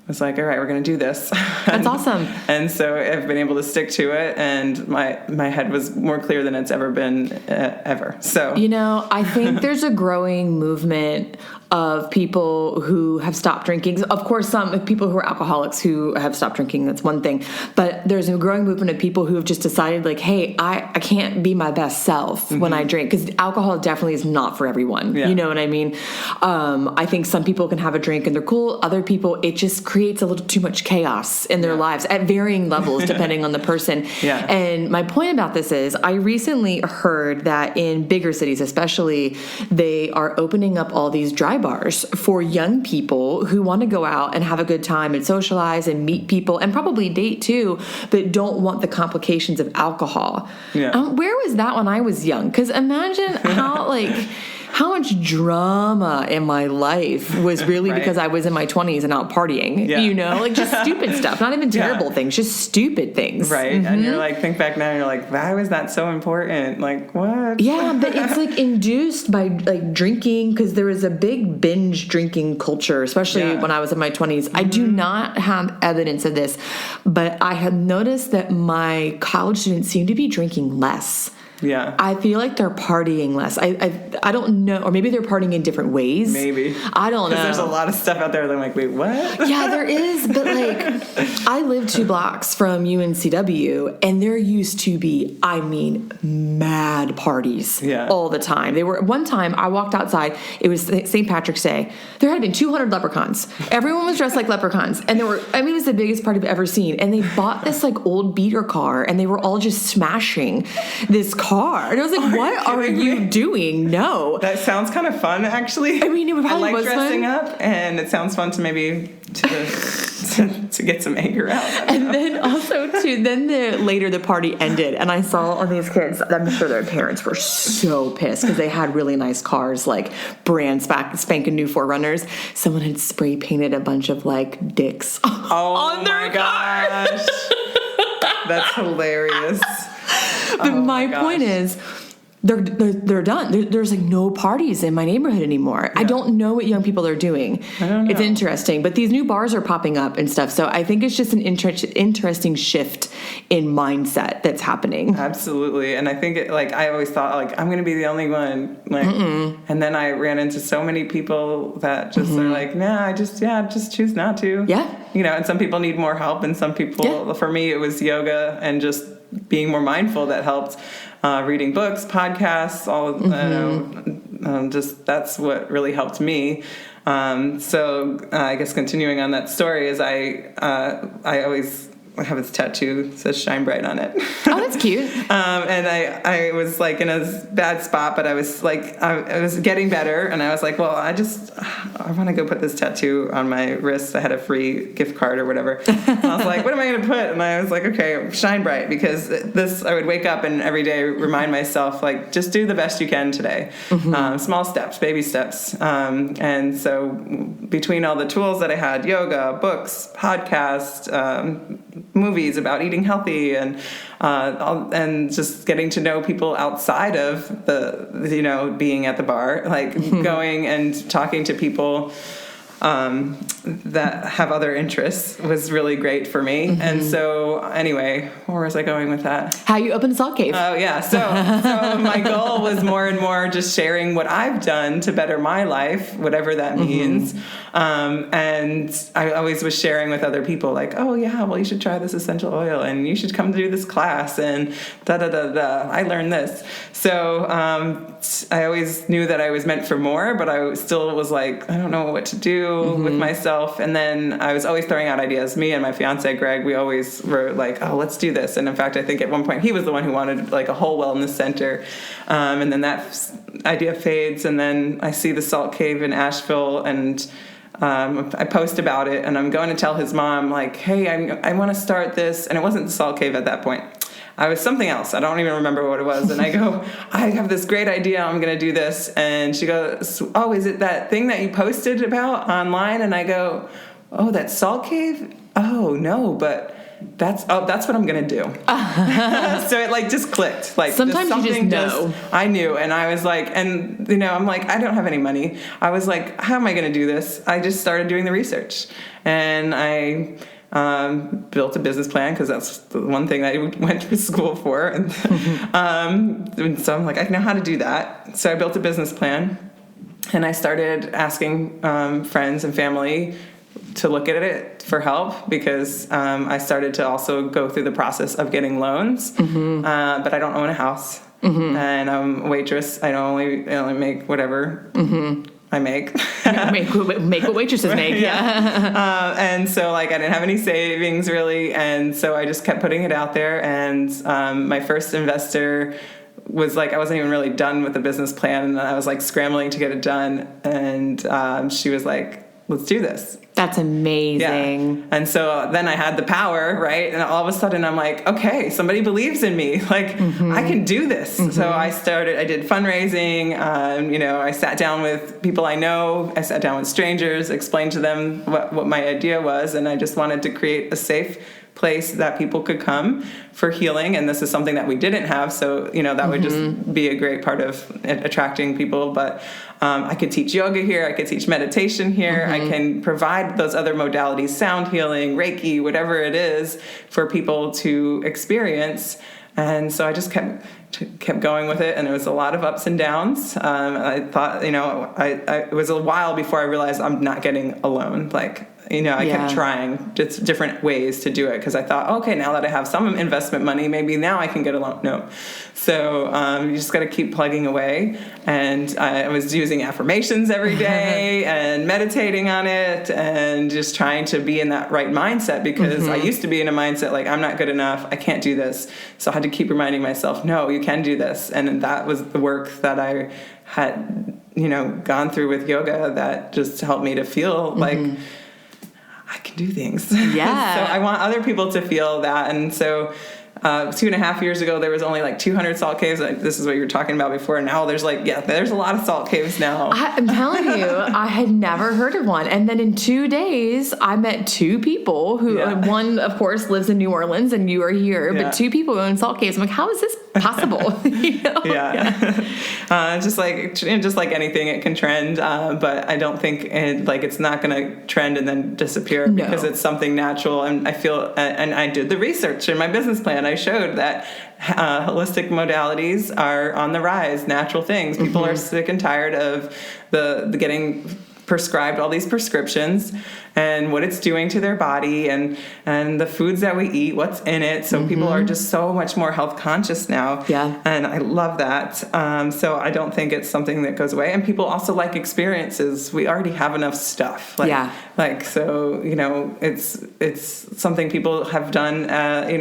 was like, all right, we're going to do this.
That's awesome.
And so I've been able to stick to it, and my head was more clear than it's ever been, ever. So,
I think there's a growing movement of people who have stopped drinking. Of course, some people who are alcoholics who have stopped drinking, that's one thing. But there's a growing movement of people who have just decided, like, hey, I can't be my best self when I drink, because alcohol definitely is not for everyone.
Yeah.
You know what I mean? I think some people can have a drink and they're cool. Other people, it just creates a little too much chaos in their lives at varying levels depending on the person.
Yeah.
And my point about this is I recently heard that in bigger cities especially, they are opening up all these dry bars for young people who want to go out and have a good time and socialize and meet people and probably date too, but don't want the complications of alcohol.
Yeah.
Where was that when I was young? Because imagine how much drama in my life was really
Right.
because I was in my 20s and out partying,
Yeah.
just stupid stuff, not even terrible things, just stupid things.
Right. And you're like, think back now, you're like, why was that so important? Like, what?
Yeah, but it's like induced by like drinking, because there was a big binge drinking culture, especially when I was in my 20s. I do not have evidence of this, but I had noticed that my college students seem to be drinking less.
Yeah.
I feel like they're partying less. I don't know, or maybe they're partying in different ways.
Maybe.
I don't know.
Because there's a lot of stuff out there that I'm like, wait, what?
Yeah, there is, but like I live 2 blocks from UNCW, and there used to be, mad parties all the time. They were, one time I walked outside, it was St. Patrick's Day. There had been 200 leprechauns. Everyone was dressed like leprechauns, and there were, it was the biggest party I've ever seen. And they bought this like old beater car, and they were all just smashing this car. And I was like, what are you doing? No.
That sounds kind of fun, actually.
I mean, it probably
I like
was
dressing
fun.
up, and it sounds fun to maybe to get some anger out.
And then also too, later the party ended, and I saw all these kids. I'm sure their parents were so pissed because they had really nice cars, like brand spanking new 4Runners. Someone had spray painted a bunch of like dicks on their car.
Gosh, that's hilarious.
But my point is, they're done. There's like no parties in my neighborhood anymore. I don't know what young people are doing.
I don't know.
It's interesting, but these new bars are popping up and stuff. So I think it's just an interesting shift in mindset that's happening.
Absolutely. And I think I always thought like I'm going to be the only one. Like, and then I ran into so many people that just are like, nah, just choose not to.
Yeah.
And some people need more help, and some people, for me, it was yoga and just being more mindful that helped. Reading books, podcasts, all of just that's what really helped me. So I guess continuing on that story is I always have this tattoo that says "Shine Bright" on it.
Oh, that's cute.
And I was like in a bad spot, but I was like I was getting better, and I was like, well, I want to go put this tattoo on my wrist. I had a free gift card or whatever. And I was like, what am I going to put? And I was like, okay, shine bright, because I would wake up and every day remind myself, like, just do the best you can today. Small steps, baby steps. And so between all the tools that I had, yoga, books, podcasts, movies about eating healthy, and just getting to know people outside of the being at the bar, like going and talking to people that have other interests was really great for me. And so anyway, where was I going with that?
How you opened a salt cave.
Oh yeah. So my goal was more and more just sharing what I've done to better my life, whatever that means. And I always was sharing with other people, like, oh yeah, well, you should try this essential oil, and you should come do this class, and I learned this. So I always knew that I was meant for more, but I still was like, I don't know what to do with myself. And then I was always throwing out ideas. Me and my fiance Greg, we always were like, oh, let's do this. And in fact, I think at one point he was the one who wanted like a whole wellness center. And then that idea fades, and then I see the Salt Cave in Asheville, and I post about it, and I'm going to tell his mom, like, hey, I want to start this. And it wasn't the Salt Cave at that point. I was something else. I don't even remember what it was. And I go, I have this great idea. I'm going to do this. And she goes, oh, is it that thing that you posted about online? And I go, oh, that Salt Cave? Oh, no, but that's what I'm going to do. So it like just clicked. Like
sometimes you just know.
I knew. And I was like, and I'm like, I don't have any money. I was like, how am I going to do this? I just started doing the research, and I built a business plan, because that's the one thing I went to school for. And, and so I'm like, I know how to do that. So I built a business plan, and I started asking friends and family to look at it for help, because I started to also go through the process of getting loans. But I don't own a house, and I'm a waitress. I only make whatever I make.
make what waitresses make.
Yeah. And so like I didn't have any savings really, and so I just kept putting it out there. And my first investor was like, I wasn't even really done with the business plan, and I was like scrambling to get it done, and she was like, let's do this.
That's amazing.
Yeah. And so then I had the power, right? And all of a sudden I'm like, okay, somebody believes in me. Like, I can do this. So I did fundraising. I sat down with people I know. I sat down with strangers, explained to them what my idea was. And I just wanted to create a safe place that people could come for healing. And this is something that we didn't have. So, that would just be a great part of attracting people. But I could teach yoga here. I could teach meditation here. I can provide those other modalities, sound healing, Reiki, whatever it is, for people to experience. And so I just kept going with it, and it was a lot of ups and downs. I thought, it was a while before I realized I'm not getting a loan. Like, I kept trying just different ways to do it, because I thought, okay, now that I have some investment money, maybe now I can get a loan. No. So you just got to keep plugging away. And I was using affirmations every day and meditating on it, and just trying to be in that right mindset, because I used to be in a mindset like, I'm not good enough, I can't do this. So I had to keep reminding myself, no, you can do this. And that was the work that I had, gone through with yoga that just helped me to feel like I can do things.
Yeah.
So I want other people to feel that. And so 2.5 years ago, there was only like 200 salt caves. This is what you were talking about before. Now there's there's a lot of salt caves now.
I'm telling you, I had never heard of one. And then in 2 days, I met 2 people who, one, of course, lives in New Orleans, and you are here, but 2 people who own salt caves. I'm like, how is this possible?
Just like anything, it can trend, but I don't think it's not going to trend and then disappear, because it's something natural. And I feel, and I did the research in my business plan. I showed that holistic modalities are on the rise, natural things. People are sick and tired of the getting prescribed all these prescriptions and what it's doing to their body, and the foods that we eat, what's in it. So people are just so much more health conscious now. Yeah. And I love that. So I don't think it's something that goes away. And people also like experiences. We already have enough stuff. So, it's something people have done,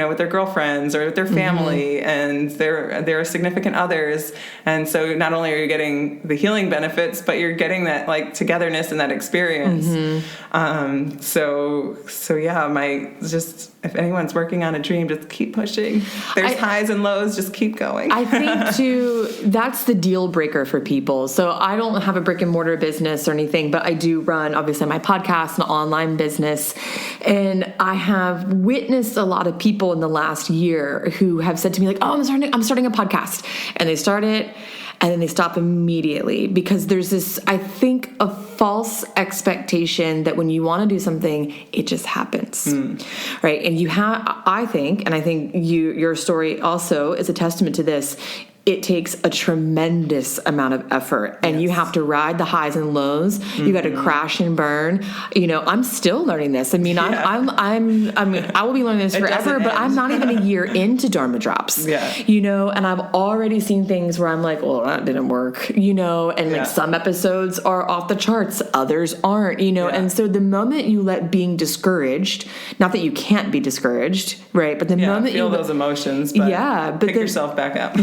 with their girlfriends or with their family and their significant others. And so not only are you getting the healing benefits, but you're getting that togetherness and that experience. If anyone's working on a dream, just keep pushing. There's highs and lows, just keep going.
I think too, that's the deal breaker for people. So I don't have a brick and mortar business or anything, but I do run obviously my podcast and online business. And I have witnessed a lot of people in the last year who have said to me like, oh, I'm starting a podcast. And they start it, and then they stop immediately, because there's this, I think, a false expectation that when you want to do something, it just happens, right? And I think your story also is a testament to this. It takes a tremendous amount of effort, and you have to ride the highs and lows. You got to crash and burn. I'm still learning this. I mean, I will be learning this forever, but I'm not even a year into Dharma Drops. And I've already seen things where I'm like, well, that didn't work, and some episodes are off the charts, others aren't, and so the moment you let being discouraged, not that you can't be discouraged, right? But the moment
feel those emotions, but pick yourself back up.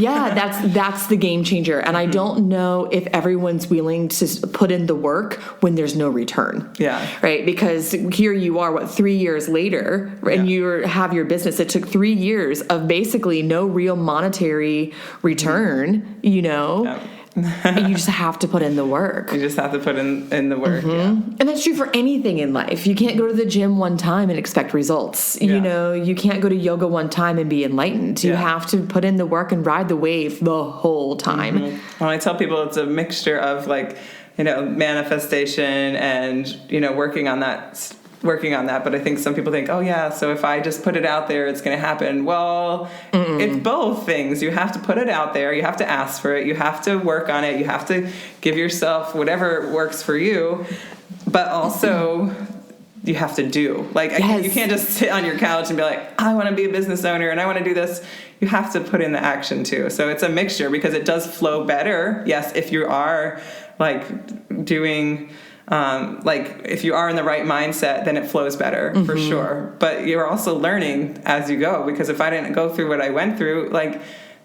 That's the game changer. And I don't know if everyone's willing to put in the work when there's no return. Yeah. Right? Because here you are, 3 years later, and you have your business. It took 3 years of basically no real monetary return, And you just have to put in the work.
You just have to put in the work. Yeah.
And that's true for anything in life. You can't go to the gym one time and expect results.
Yeah.
You know, you can't go to yoga one time and be enlightened. You have to put in the work and ride the wave the whole time.
Well, I tell people it's a mixture of like, you know, manifestation and, you know, working on that. But I think some people think, oh yeah, so if I just put it out there, it's going to happen. Well, it's both things. You have to put it out there. You have to ask for it. You have to work on it. You have to give yourself whatever works for you, but also you have to do. Like, you can't just sit on your couch and be like, I want to be a business owner and I want to do this. You have to put in the action too. So it's a mixture because it does flow better. Yes, if you are like doing... like if you are in the right mindset, then it flows better for sure. But you're also learning as you go, because if I didn't go through what I went through, like,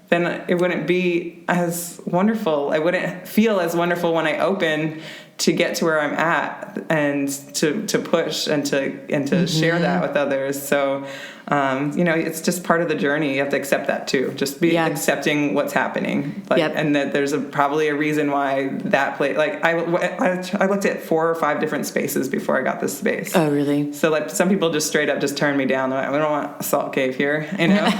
then it wouldn't be as wonderful. I wouldn't feel as wonderful when I open to get to where I'm at and to push and to share that with others. So, you know, it's just part of the journey. You have to accept that too. Just be accepting what's happening. Like, and that there's probably a reason why that place, like I looked at 4 or 5 different spaces before I got this space.
Oh, really?
So like some people just straight up just turned me down. They're like, we don't want a salt cave here, you know?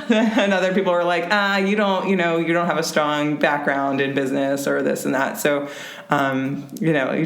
And other people were like, you don't have a strong background in business or this and that. So, you know,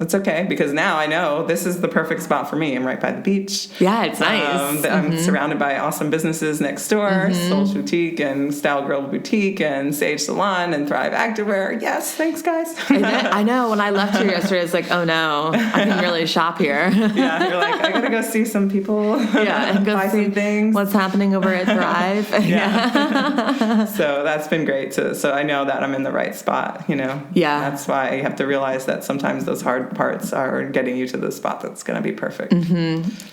it's okay, because now I know this is the perfect spot for me. I'm right by the beach.
Yeah, it's nice.
I'm surrounded by awesome businesses next door, Soul Boutique and Style Girl Boutique and Sage Salon and Thrive Activewear. Yes, thanks, guys.
I know. When I left here yesterday, I was like, oh no, I can really shop here.
Yeah, you're like, I gotta go see some people.
Yeah, and go
buy
see
some things.
what's happening over at Thrive.
Yeah. So that's been great. So I know that I'm in the right spot, you know.
Yeah.
That's why you have to realize that sometimes those hard parts are getting you to the spot that's going to be perfect.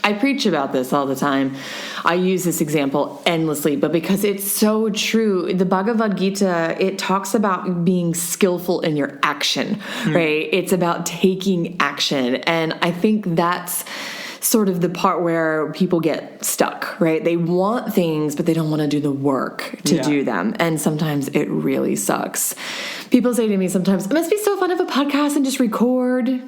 I preach about this all the time. I use this example endlessly, but because it's so true. The Bhagavad Gita, it talks about being skillful in your action, right? It's about taking action. And I think that's sort of the part where people get stuck, right? They want things, but they don't want to do the work to do them. And sometimes it really sucks. People say to me sometimes, it must be so fun to have a podcast and just record.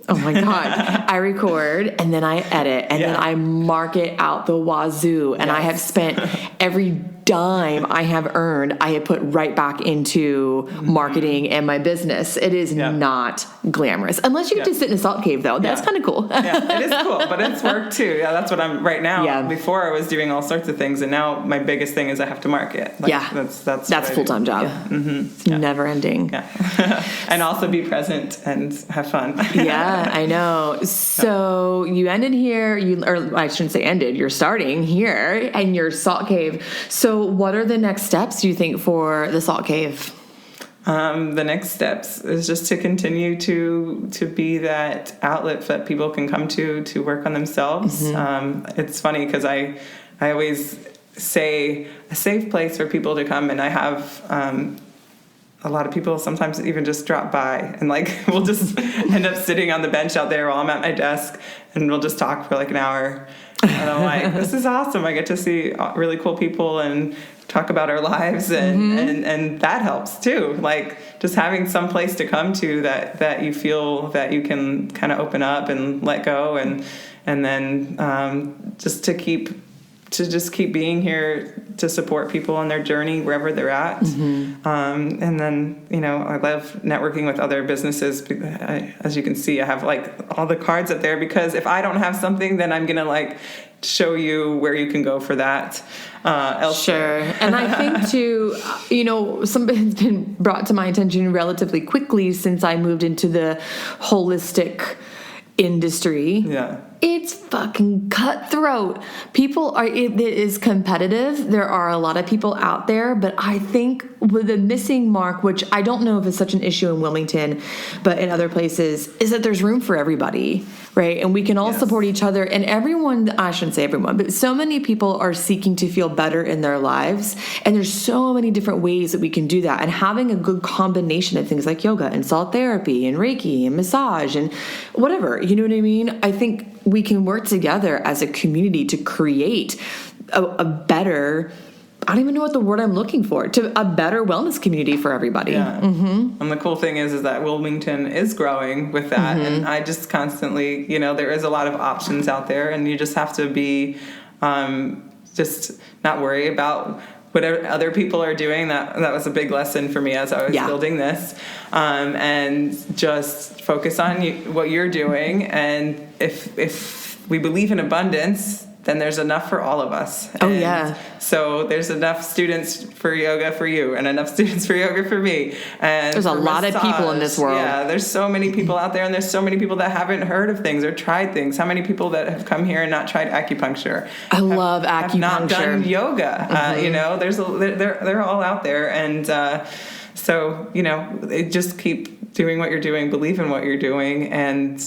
Oh my God. I record and then I edit and then I mark it out the wazoo. And I have spent every dime I have earned, I have put right back into marketing and my business. It is not glamorous. Unless you get to sit in a salt cave, though. That's kind of cool.
Yeah, it is cool, but it's work too. Yeah, that's what I'm right now. Yeah. Before I was doing all sorts of things, and now my biggest thing is I have to market. Like, that's a full-time
job. Yeah. It's never ending.
Yeah. And also be present and have fun.
Yeah, I know. So you ended here, or I shouldn't say ended, you're starting here in your salt cave. So what are the next steps, do you think, for the Salt Cave?
The next steps is just to continue to be that outlet that people can come to work on themselves. It's funny because I always say a safe place for people to come, and I have a lot of people sometimes even just drop by and like we'll just end up sitting on the bench out there while I'm at my desk, and we'll just talk for like an hour. And I'm like, this is awesome. I get to see really cool people and talk about our lives, and that helps too. Like just having some place to come to that you feel that you can kind of open up and let go, and then just to keep being here to support people on their journey wherever they're at. And then, you know, I love networking with other businesses. As you can see, I have like all the cards up there, because if I don't have something, then I'm going to like show you where you can go for that.
Sure. And I think too, you know, something's been brought to my attention relatively quickly since I moved into the holistic industry.
Yeah.
It's fucking cutthroat. It is competitive. There are a lot of people out there, but I think with the missing mark, which I don't know if it's such an issue in Wilmington, but in other places, is that there's room for everybody, right? And we can all support each other. And everyone, I shouldn't say everyone, but so many people are seeking to feel better in their lives. And there's so many different ways that we can do that. And having a good combination of things like yoga and salt therapy and Reiki and massage and whatever, you know what I mean? I think we can work together as a community to create a better, I don't even know what the word I'm looking for, to a better wellness community for everybody.
Yeah. And the cool thing is that Wilmington is growing with that. And I just constantly, there is a lot of options out there, and you just have to be, just not worry about whatever other people are doing. That was a big lesson for me as I was building this, and just focus on what you're doing. And if we believe in abundance, then there's enough for all of us. So there's enough students for yoga for you, and enough students for yoga for me. And
there's a lot of people in this world.
Yeah, there's so many people out there, and there's so many people that haven't heard of things or tried things. How many people that have come here and not tried acupuncture?
I love acupuncture.
Have not done yoga. They're all out there, and so just keep doing what you're doing, believe in what you're doing, and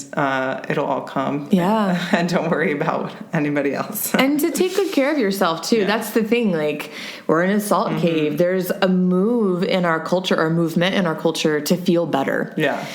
it'll all come.
Yeah.
And don't worry about anybody else.
And to take good care of yourself too. Yeah. That's the thing. Like, we're in a salt cave. There's a movement in our culture to feel better.
Yeah.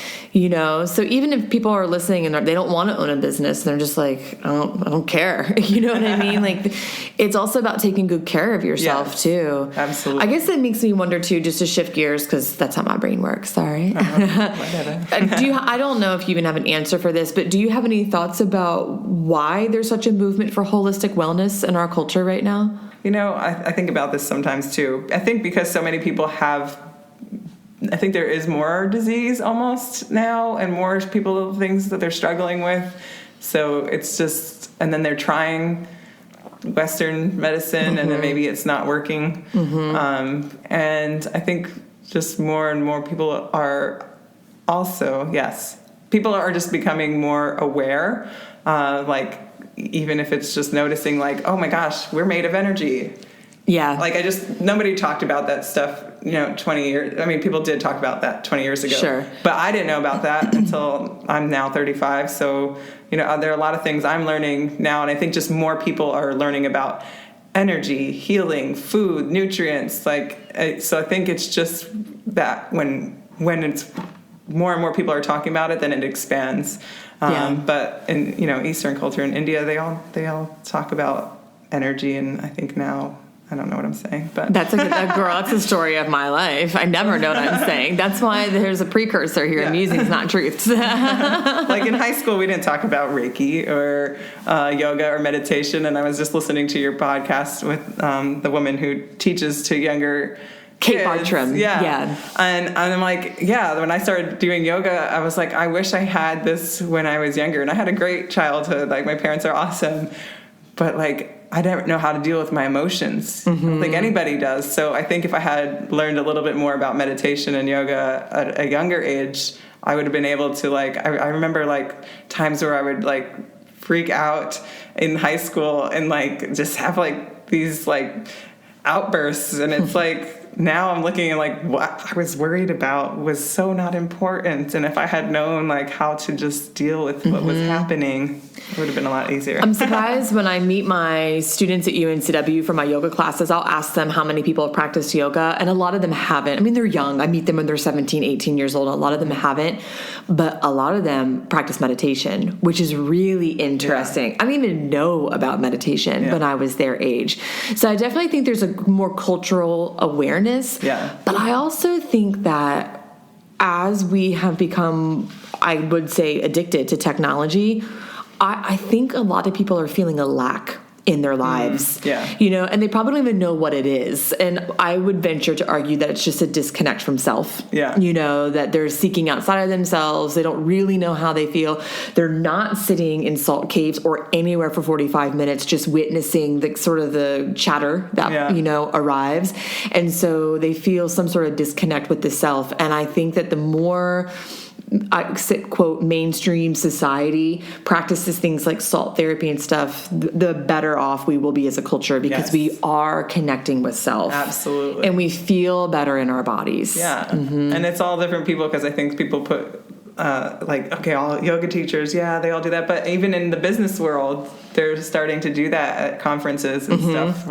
So even if people are listening and they don't want to own a business, they're just like, I don't care. You know what I mean? Like, it's also about taking good care of yourself too.
Absolutely.
I guess that makes me wonder too, just to shift gears, because that's how my brain works. Sorry. I don't know if you even have an answer for this, but do you have any thoughts about why there's such a movement for holistic wellness in our culture right now?
I think about this sometimes too. I think because so many people I think there is more disease almost now, and more things that they're struggling with. So it's just, and then they're trying Western medicine, and then maybe it's not working. And I think just more and more people are also, people are just becoming more aware, like, even if it's just noticing, like, oh my gosh, we're made of energy.
Yeah.
Like, nobody talked about that stuff, 20 years. I mean, people did talk about that 20 years ago.
Sure.
But I didn't know about that until I'm now 35. So, there are a lot of things I'm learning now. And I think just more people are learning about energy, healing, food, nutrients. So I think it's just that when it's more and more people are talking about it, then it expands. But in, Eastern culture in India, they all talk about energy. And I think now, I don't know what I'm saying, but
that's that's the story of my life. I never know what I'm saying. That's why there's a precursor here. Yeah. Musing's not truths.
Like in high school, we didn't talk about Reiki or yoga or meditation. And I was just listening to your podcast with the woman who teaches to younger
Kate Bartram.
Yeah. And I'm like, when I started doing yoga, I was like, I wish I had this when I was younger. And I had a great childhood. Like, my parents are awesome. But I don't know how to deal with my emotions. I don't think anybody does. So I think if I had learned a little bit more about meditation and yoga at a younger age, I would have been able to, I remember times where I would freak out in high school and just have these outbursts. And it's now I'm looking at what I was worried about was so not important. And if I had known how to just deal with what was happening, it would have been a lot easier.
I'm surprised when I meet my students at UNCW for my yoga classes, I'll ask them how many people have practiced yoga, and a lot of them haven't. I mean, they're young. I meet them when they're 17, 18 years old. A lot of them haven't, but a lot of them practice meditation, which is really interesting. I didn't even know about meditation when I was their age. So I definitely think there's a more cultural awareness.
Yeah.
But I also think that as we have become, I would say, addicted to technology, I think a lot of people are feeling a lack in their lives, and they probably don't even know what it is. And I would venture to argue that it's just a disconnect from self, that they're seeking outside of themselves. They don't really know how they feel. They're not sitting in salt caves or anywhere for 45 minutes, just witnessing the sort of the chatter that, arrives. And so they feel some sort of disconnect with the self. And I think that the more, quote, mainstream society practices things like salt therapy and stuff, the better off we will be as a culture, because we are connecting with self.
Absolutely.
And we feel better in our bodies.
Yeah. And it's all different people, because I think people put all yoga teachers, they all do that. But even in the business world, they're starting to do that at conferences and stuff,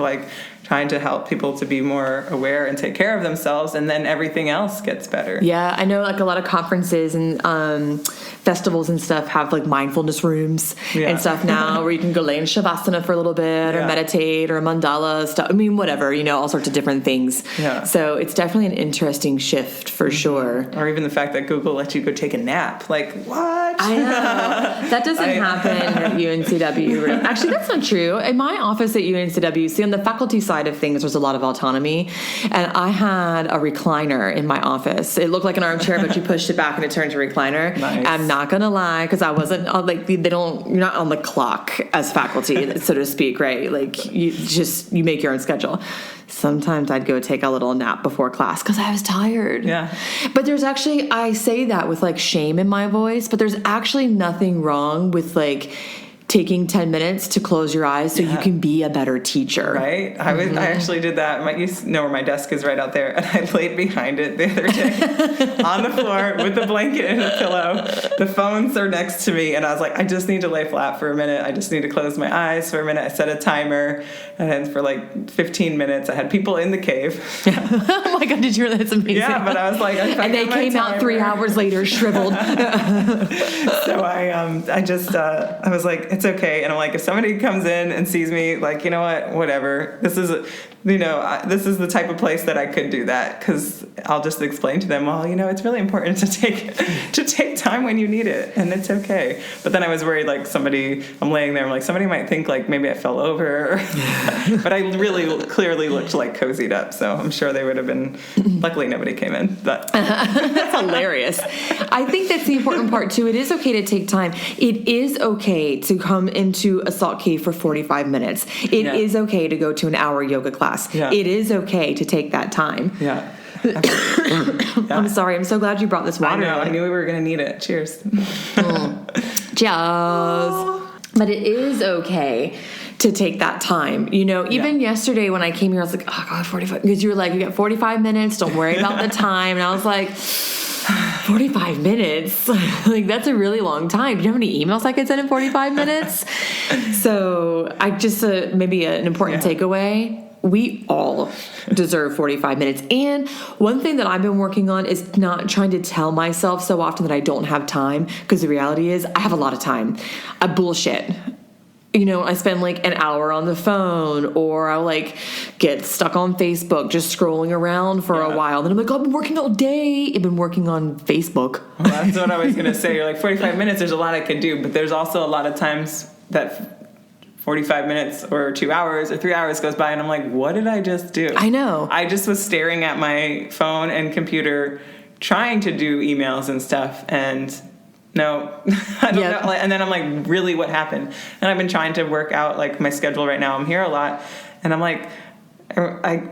trying to help people to be more aware and take care of themselves, and then everything else gets better.
Yeah, I know like a lot of conferences and festivals and stuff have like mindfulness rooms and stuff now where you can go lay in Shavasana for a little bit or meditate or mandala stuff. I mean, whatever, all sorts of different things. Yeah. So it's definitely an interesting shift for sure.
Or even the fact that Google lets you go take a nap. Like, what?
I know. That doesn't happen at UNCW. Actually, that's not true. In my office at UNCW, see, on the faculty side of things, there's a lot of autonomy. And I had a recliner in my office. It looked like an armchair, but you pushed it back and it turned to a recliner.
Nice.
I'm not going to lie, because I wasn't like, you're not on the clock as faculty, so to speak, right? Like you make your own schedule. Sometimes I'd go take a little nap before class because I was tired.
Yeah.
But there's actually, I say that with like shame in my voice, but there's actually nothing wrong with like taking 10 minutes to close your eyes so you can be a better teacher.
Right? I actually did that. You know where my desk is, right out there. And I laid behind it the other day on the floor with a blanket and a pillow. The phones are next to me. And I was like, I just need to lay flat for a minute. I just need to close my eyes for a minute. I set a timer. And then for like 15 minutes, I had people in the cave.
Oh my God, did you really? That's amazing.
Yeah, but I was like,
and they came out 3 hours later, shriveled.
So I was like, it's okay. And I'm like, if somebody comes in and sees me, like, you know what, whatever. This is, this is the type of place that I could do that, because I'll just explain to them, well, it's really important to take time when you need it, and it's okay. But then I was worried, like I'm laying there, I'm like, somebody might think like maybe I fell over, but I really clearly looked like cozied up, so I'm sure they would have been. Luckily, nobody came in. But
that's hilarious. I think that's the important part too. It is okay to take time. It is okay to come into a salt cave for 45 minutes. It is okay to go to an hour yoga class. Yeah. It is okay to take that time.
Yeah.
I'm sorry. I'm so glad you brought this water.
I know. I knew we were going to need it. Cheers.
Cheers. But it is okay to take that time. Even yesterday when I came here, I was like, oh God, 45. Because you were like, you got 45 minutes. Don't worry about the time. And I was like, 45 minutes? Like, that's a really long time. Do you know how many emails I could send in 45 minutes? So I just, maybe an important takeaway. We all deserve 45 minutes. And one thing that I've been working on is not trying to tell myself so often that I don't have time, because the reality is I have a lot of time. I bullshit. I spend like an hour on the phone, or I'll like get stuck on Facebook just scrolling around for a while. Then I'm like, oh, I've been working all day. I've been working on Facebook.
Well, that's what I was going to say. You're like, 45 minutes, there's a lot I could do. But there's also a lot of times that 45 minutes or 2 hours or 3 hours goes by and I'm like, what did I just do?
I know.
I just was staring at my phone and computer trying to do emails and stuff, and no, I don't know. And then I'm like, really, what happened? And I've been trying to work out like my schedule right now. I'm here a lot, and I'm like,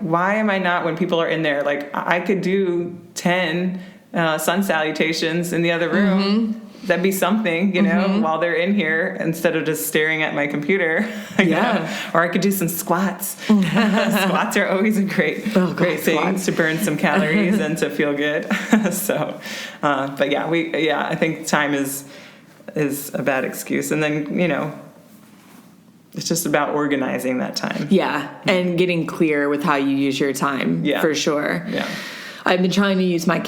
why am I not, when people are in there? Like, I could do 10 sun salutations in the other room. Mm-hmm. That'd be something, while they're in here, instead of just staring at my computer. Or I could do some squats. Squats are always a great thing to burn some calories and to feel good. So, but I think time is a bad excuse. And then, it's just about organizing that time.
Yeah. And getting clear with how you use your time. Yeah. For sure.
Yeah.
I've been trying to use my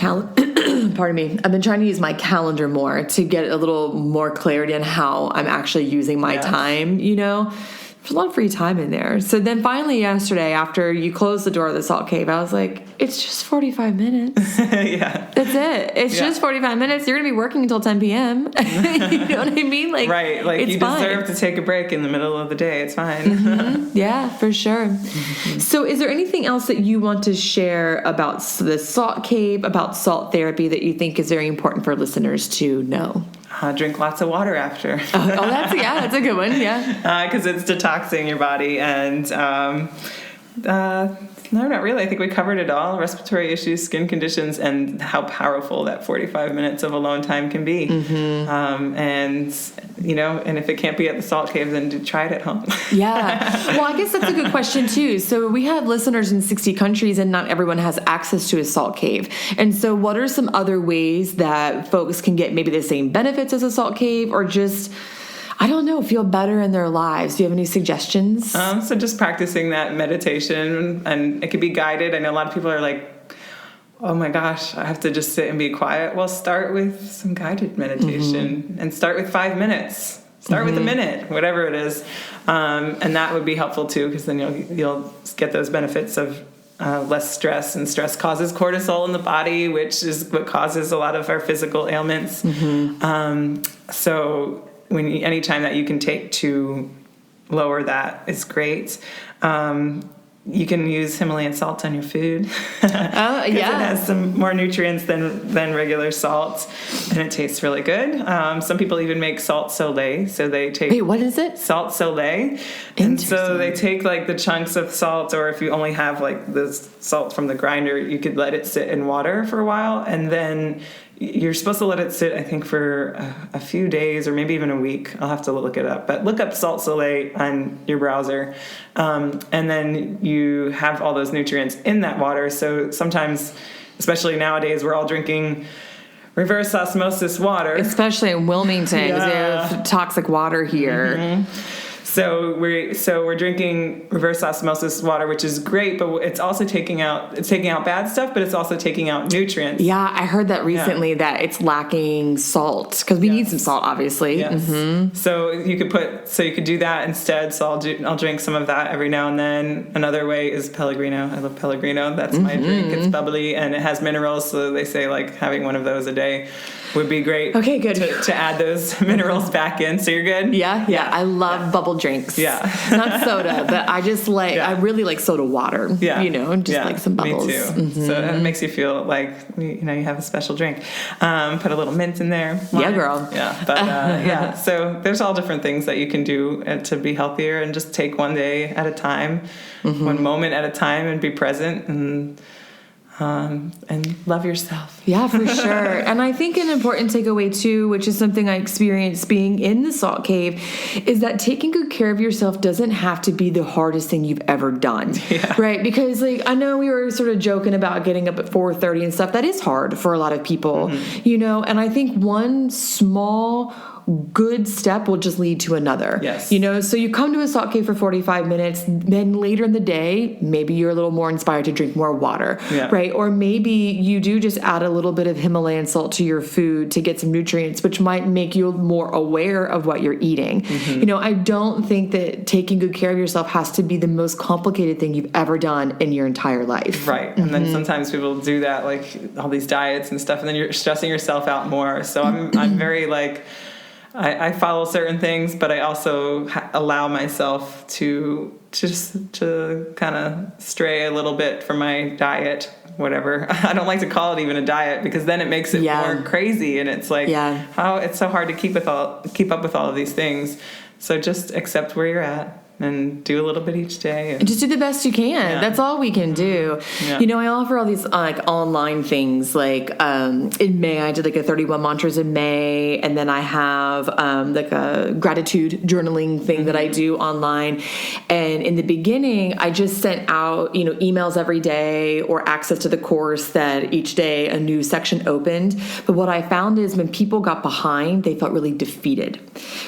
I've been trying to use my calendar more to get a little more clarity on how I'm actually using my time, There's a lot of free time in there. So then finally yesterday, after you closed the door of the salt cave, I was like, it's just 45 minutes.
Yeah.
That's it. It's just 45 minutes. You're going to be working until 10 p.m. You know what I mean? Like,
right. Like,
it's
you deserve to take a break in the middle of the day. It's fine.
Mm-hmm. Yeah, for sure. Mm-hmm. So is there anything else that you want to share about the salt cave, about salt therapy, that you think is very important for listeners to know?
Drink lots of water after.
That's a good one. Yeah.
Because it's detoxing your body. And no, not really. I think we covered it all. Respiratory issues, skin conditions, and how powerful that 45 minutes of alone time can be. Mm-hmm. And if it can't be at the salt cave, then try it at home.
Yeah. Well, I guess that's a good question too. So we have listeners in 60 countries, and not everyone has access to a salt cave. And so what are some other ways that folks can get maybe the same benefits as a salt cave, or just, I don't know, feel better in their lives? Do you have any suggestions?
So just practicing that meditation, and it could be guided. I know a lot of people are like, oh my gosh, I have to just sit and be quiet. Well, start with some guided meditation and start with 5 minutes. Start with a minute, whatever it is. And that would be helpful too, because then you'll get those benefits of less stress, and stress causes cortisol in the body, which is what causes a lot of our physical ailments. So anytime that you can take to lower that is great. You can use Himalayan salt on your food.
Oh, yeah.
It has some more nutrients than regular salt, and it tastes really good. Some people even make salt Soleil. So they take...
Wait, what is it?
Salt Soleil. And so they take like the chunks of salt, or if you only have like the salt from the grinder, you could let it sit in water for a while, and then you're supposed to let it sit, I think, for a few days or maybe even a week. I'll have to look it up. But look up Salt Soleil on your browser. And then you have all those nutrients in that water. So sometimes, especially nowadays, we're all drinking reverse osmosis water.
Especially in Wilmington, because we have toxic water here.
So we're drinking reverse osmosis water, which is great, but it's also taking out bad stuff, but it's also taking out nutrients.
Yeah, I heard that recently that it's lacking salt, because we need some salt, obviously.
Yes. So you could do that instead. So I'll drink some of that every now and then. Another way is Pellegrino. I love Pellegrino. That's my drink. It's bubbly and it has minerals. So they say like having one of those a day would be great.
Okay, good.
To add those minerals back in. So you're good?
Yeah. I love bubble drinks.
Yeah.
Not soda, but I just like, I really like soda water.
Yeah.
Just like some bubbles.
Me too. So it makes you feel like, you have a special drink. Put a little mint in there.
Yeah, girl.
Yeah. But so there's all different things that you can do to be healthier, and just take one day at a time, one moment at a time, and be present and love yourself.
Yeah, for sure. And I think an important takeaway too, which is something I experienced being in the Salt Cave, is that taking good care of yourself doesn't have to be the hardest thing you've ever done.
Yeah.
Right? Because I know we were sort of joking about getting up at 4:30 and stuff. That is hard for a lot of people, and I think one small good step will just lead to another.
Yes.
So you come to a Salt Cave for 45 minutes, then later in the day, maybe you're a little more inspired to drink more water, right? Or maybe you do just add a little bit of Himalayan salt to your food to get some nutrients, which might make you more aware of what you're eating. I don't think that taking good care of yourself has to be the most complicated thing you've ever done in your entire life.
Right. And then sometimes people do that, like all these diets and stuff, and then you're stressing yourself out more. So I'm very like, I follow certain things, but I also allow myself to kind of stray a little bit from my diet, whatever. I don't like to call it even a diet, because then it makes it more crazy, and it's like, how it's so hard to keep up with all of these things. So just accept where you're at and do a little bit each day.
And just do the best you can. Yeah. That's all we can do. Yeah. I offer all these like online things. Like in May, I did like a 31 mantras in May, and then I have like a gratitude journaling thing that I do online. And in the beginning, I just sent out emails every day, or access to the course that each day a new section opened. But what I found is when people got behind, they felt really defeated.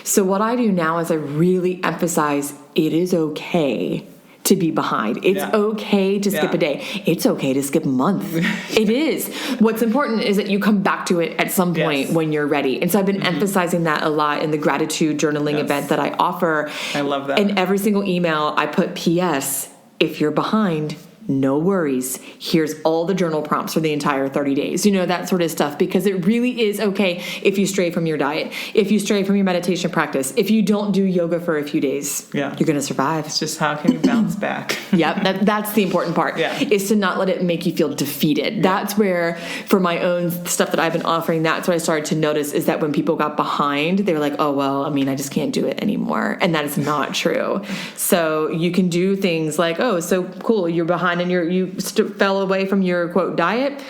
So what I do now is I really emphasize it is okay to be behind. It's okay to skip a day. It's okay to skip a month. It is. What's important is that you come back to it at some point when you're ready. And so I've been emphasizing that a lot in the gratitude journaling event that I offer.
I love that.
In every single email, I put P.S. If you're behind, no worries. Here's all the journal prompts for the entire 30 days. That sort of stuff, because it really is okay if you stray from your diet, if you stray from your meditation practice, if you don't do yoga for a few days, you're going to survive.
It's just how can you bounce back?
Yep. That's the important part, is to not let it make you feel defeated. Yeah. That's where, for my own stuff that I've been offering, that's what I started to notice, is that when people got behind, they were like, oh, well, I just can't do it anymore. And that is not true. So you can do things like, oh, so cool, you're behind and you fell away from your quote diet.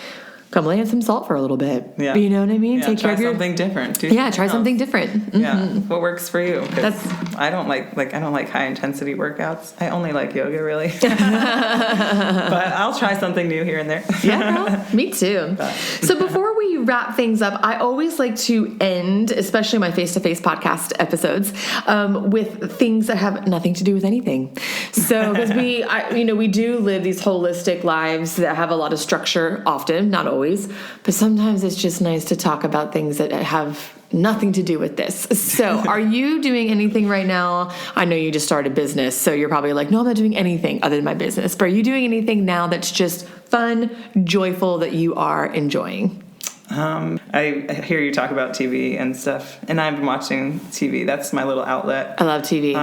Come lay in some salt for a little bit. Yeah. You know what I mean?
Yeah,
take care of your
something different.
Try something different.
Yeah. What works for you? I don't like high intensity workouts. I only like yoga, really. But I'll try something new here and there.
Yeah, girl. Me too. So before we wrap things up, I always like to end, especially my face-to-face podcast episodes, with things that have nothing to do with anything. So, because we do live these holistic lives that have a lot of structure often, not always, but sometimes it's just nice to talk about things that have nothing to do with this. So are you doing anything right now? I know you just started business, so you're probably like, no, I'm not doing anything other than my business. But are you doing anything now that's just fun, joyful, that you are enjoying?
I hear you talk about TV and stuff, and I've been watching TV. That's my little outlet.
I love TV.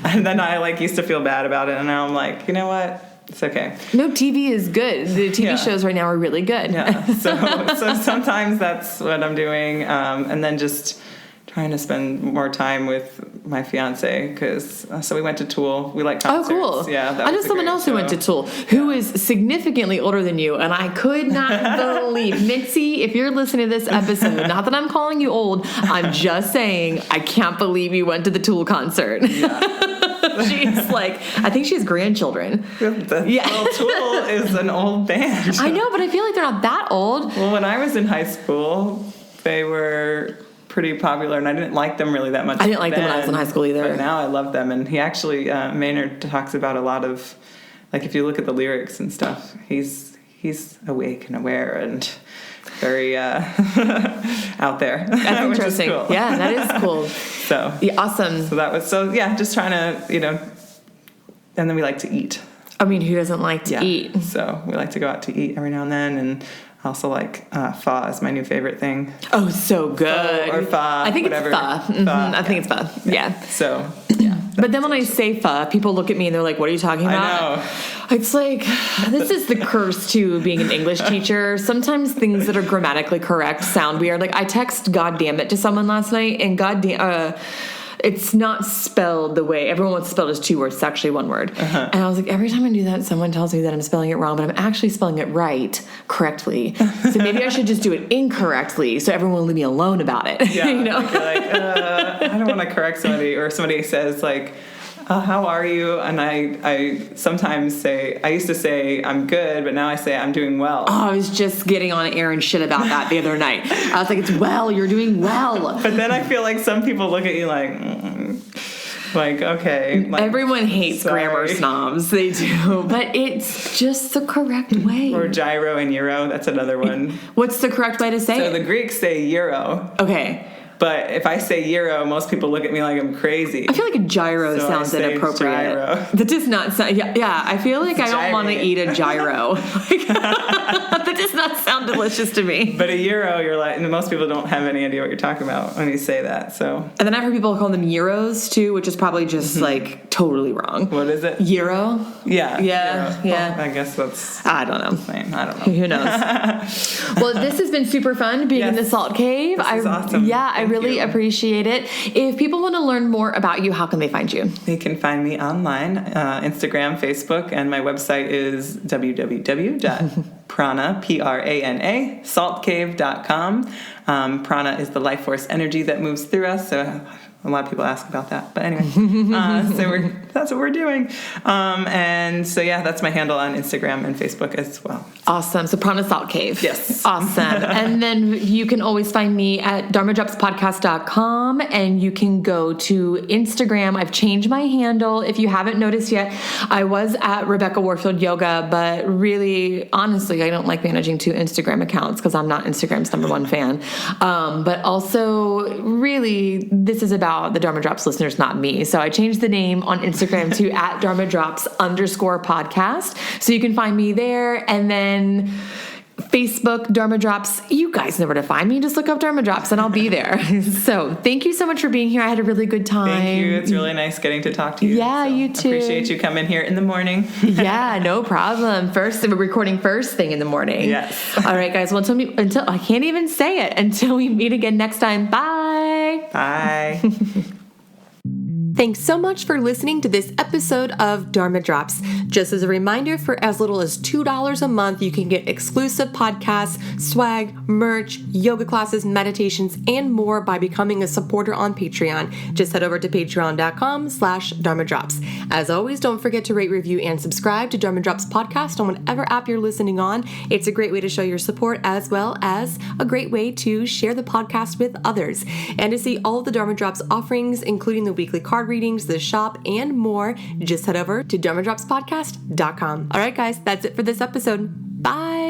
And then I used to feel bad about it, and now I'm like, you know what? It's okay.
No, TV is good. The TV shows right now are really good.
Yeah. So sometimes that's what I'm doing. And then just trying to spend more time with my fiance because we went to Tool. We like concerts.
Oh, cool.
Yeah.
I know someone else who went to Tool who is significantly older than you, and I could not believe. Mitzi, if you're listening to this episode, not that I'm calling you old, I'm just saying I can't believe you went to the Tool concert.
Yeah.
She's like, I think she has grandchildren.
Well, Tool is an old band.
I know, but I feel like they're not that old.
Well, when I was in high school, they were pretty popular, and I didn't like them really that much.
I didn't like them when I was in high school either.
But now I love them, and he actually, Maynard talks about a lot of, if you look at the lyrics and stuff, he's awake and aware and very out there.
That's interesting.
Which is cool.
Yeah, that is cool.
So
yeah, awesome.
So that was just trying to, and then we like to eat.
I mean, who doesn't like to eat?
So we like to go out to eat every now and then, and also pho is my new favorite thing.
Oh, so good.
Pho or pho.
I think
whatever.
it's pho. Mm-hmm. I think it's pho. Yeah.
So, yeah.
But then when I say pho, people look at me and they're like, what are you talking about?
I know.
It's like, this is the curse to being an English teacher. Sometimes things that are grammatically correct sound weird. Like I text God damn it to someone last night, and it's not spelled the way everyone wants to spell it as two words. It's actually one word. Uh-huh. And I was like, every time I do that, someone tells me that I'm spelling it wrong, but I'm actually spelling it right, correctly. So maybe I should just do it incorrectly so everyone will leave me alone about it.
Yeah,
you know?
Like you're like, I don't want to correct somebody, or somebody says how are you? And I sometimes say, I used to say I'm good, but now I say I'm doing well.
Oh, I was just getting on Aaron shit about that the other night. I was like, it's well, you're doing well.
But then I feel like some people look at you like, okay.
Everyone hates grammar snobs. They do. But it's just the correct way.
Or gyro and euro. That's another one.
What's the correct way to say it?
So the Greeks say euro.
Okay.
But if I say gyro, most people look at me like I'm crazy.
I feel like a gyro sounds inappropriate.
Gyro.
That does not sound... Yeah, I feel like I don't want to eat a gyro. That does not sound delicious to me.
But a euro, you're like... Most people don't have any idea what you're talking about when you say that, so...
And then I've heard people call them euros, too, which is probably just, totally wrong.
What is it?
Euro?
Yeah.
Yeah.
Well, I guess that's...
I don't know.
I don't know.
Who knows? Well, this has been super fun being in the Salt Cave.
This is awesome.
Yeah, I really appreciate it. If people want to learn more about you, how can they find you?
They can find me online, Instagram, Facebook, and my website is www.prana, Prana, saltcave.com. Prana is the life force energy that moves through us, so a lot of people ask about that. But anyway, that's what we're doing. And so, that's my handle on Instagram and Facebook as well.
Awesome. So Prana Salt Cave.
Yes.
Awesome. And then you can always find me at dharmadropspodcast.com, and you can go to Instagram. I've changed my handle. If you haven't noticed yet, I was at Rebecca Warfield Yoga, but really, honestly, I don't like managing two Instagram accounts because I'm not Instagram's #1 fan. But also, really, this is about the Dharma Drops listeners, not me. So I changed the name on Instagram to at @DharmaDrops_podcast. So you can find me there. And then Facebook, Dharma Drops. You guys know where to find me. Just look up Dharma Drops and I'll be there. So thank you so much for being here. I had a really good time.
Thank you. It's really nice getting to talk to you.
Yeah, you too.
Appreciate you coming here in the morning.
Yeah, no problem. We're recording first thing in the morning.
Yes.
All right, guys. Well, until I can't even say it. Until we meet again next time. Bye.
Bye.
Thanks so much for listening to this episode of Dharma Drops. Just as a reminder, for as little as $2 a month, you can get exclusive podcasts, swag, merch, yoga classes, meditations, and more by becoming a supporter on Patreon. Just head over to patreon.com/Dharma Drops. As always, don't forget to rate, review, and subscribe to Dharma Drops podcast on whatever app you're listening on. It's a great way to show your support, as well as a great way to share the podcast with others. And to see all of the Dharma Drops offerings, including the weekly card readings, the shop, and more, just head over to dharmadropspodcast.com. All right, guys, that's it for this episode. Bye.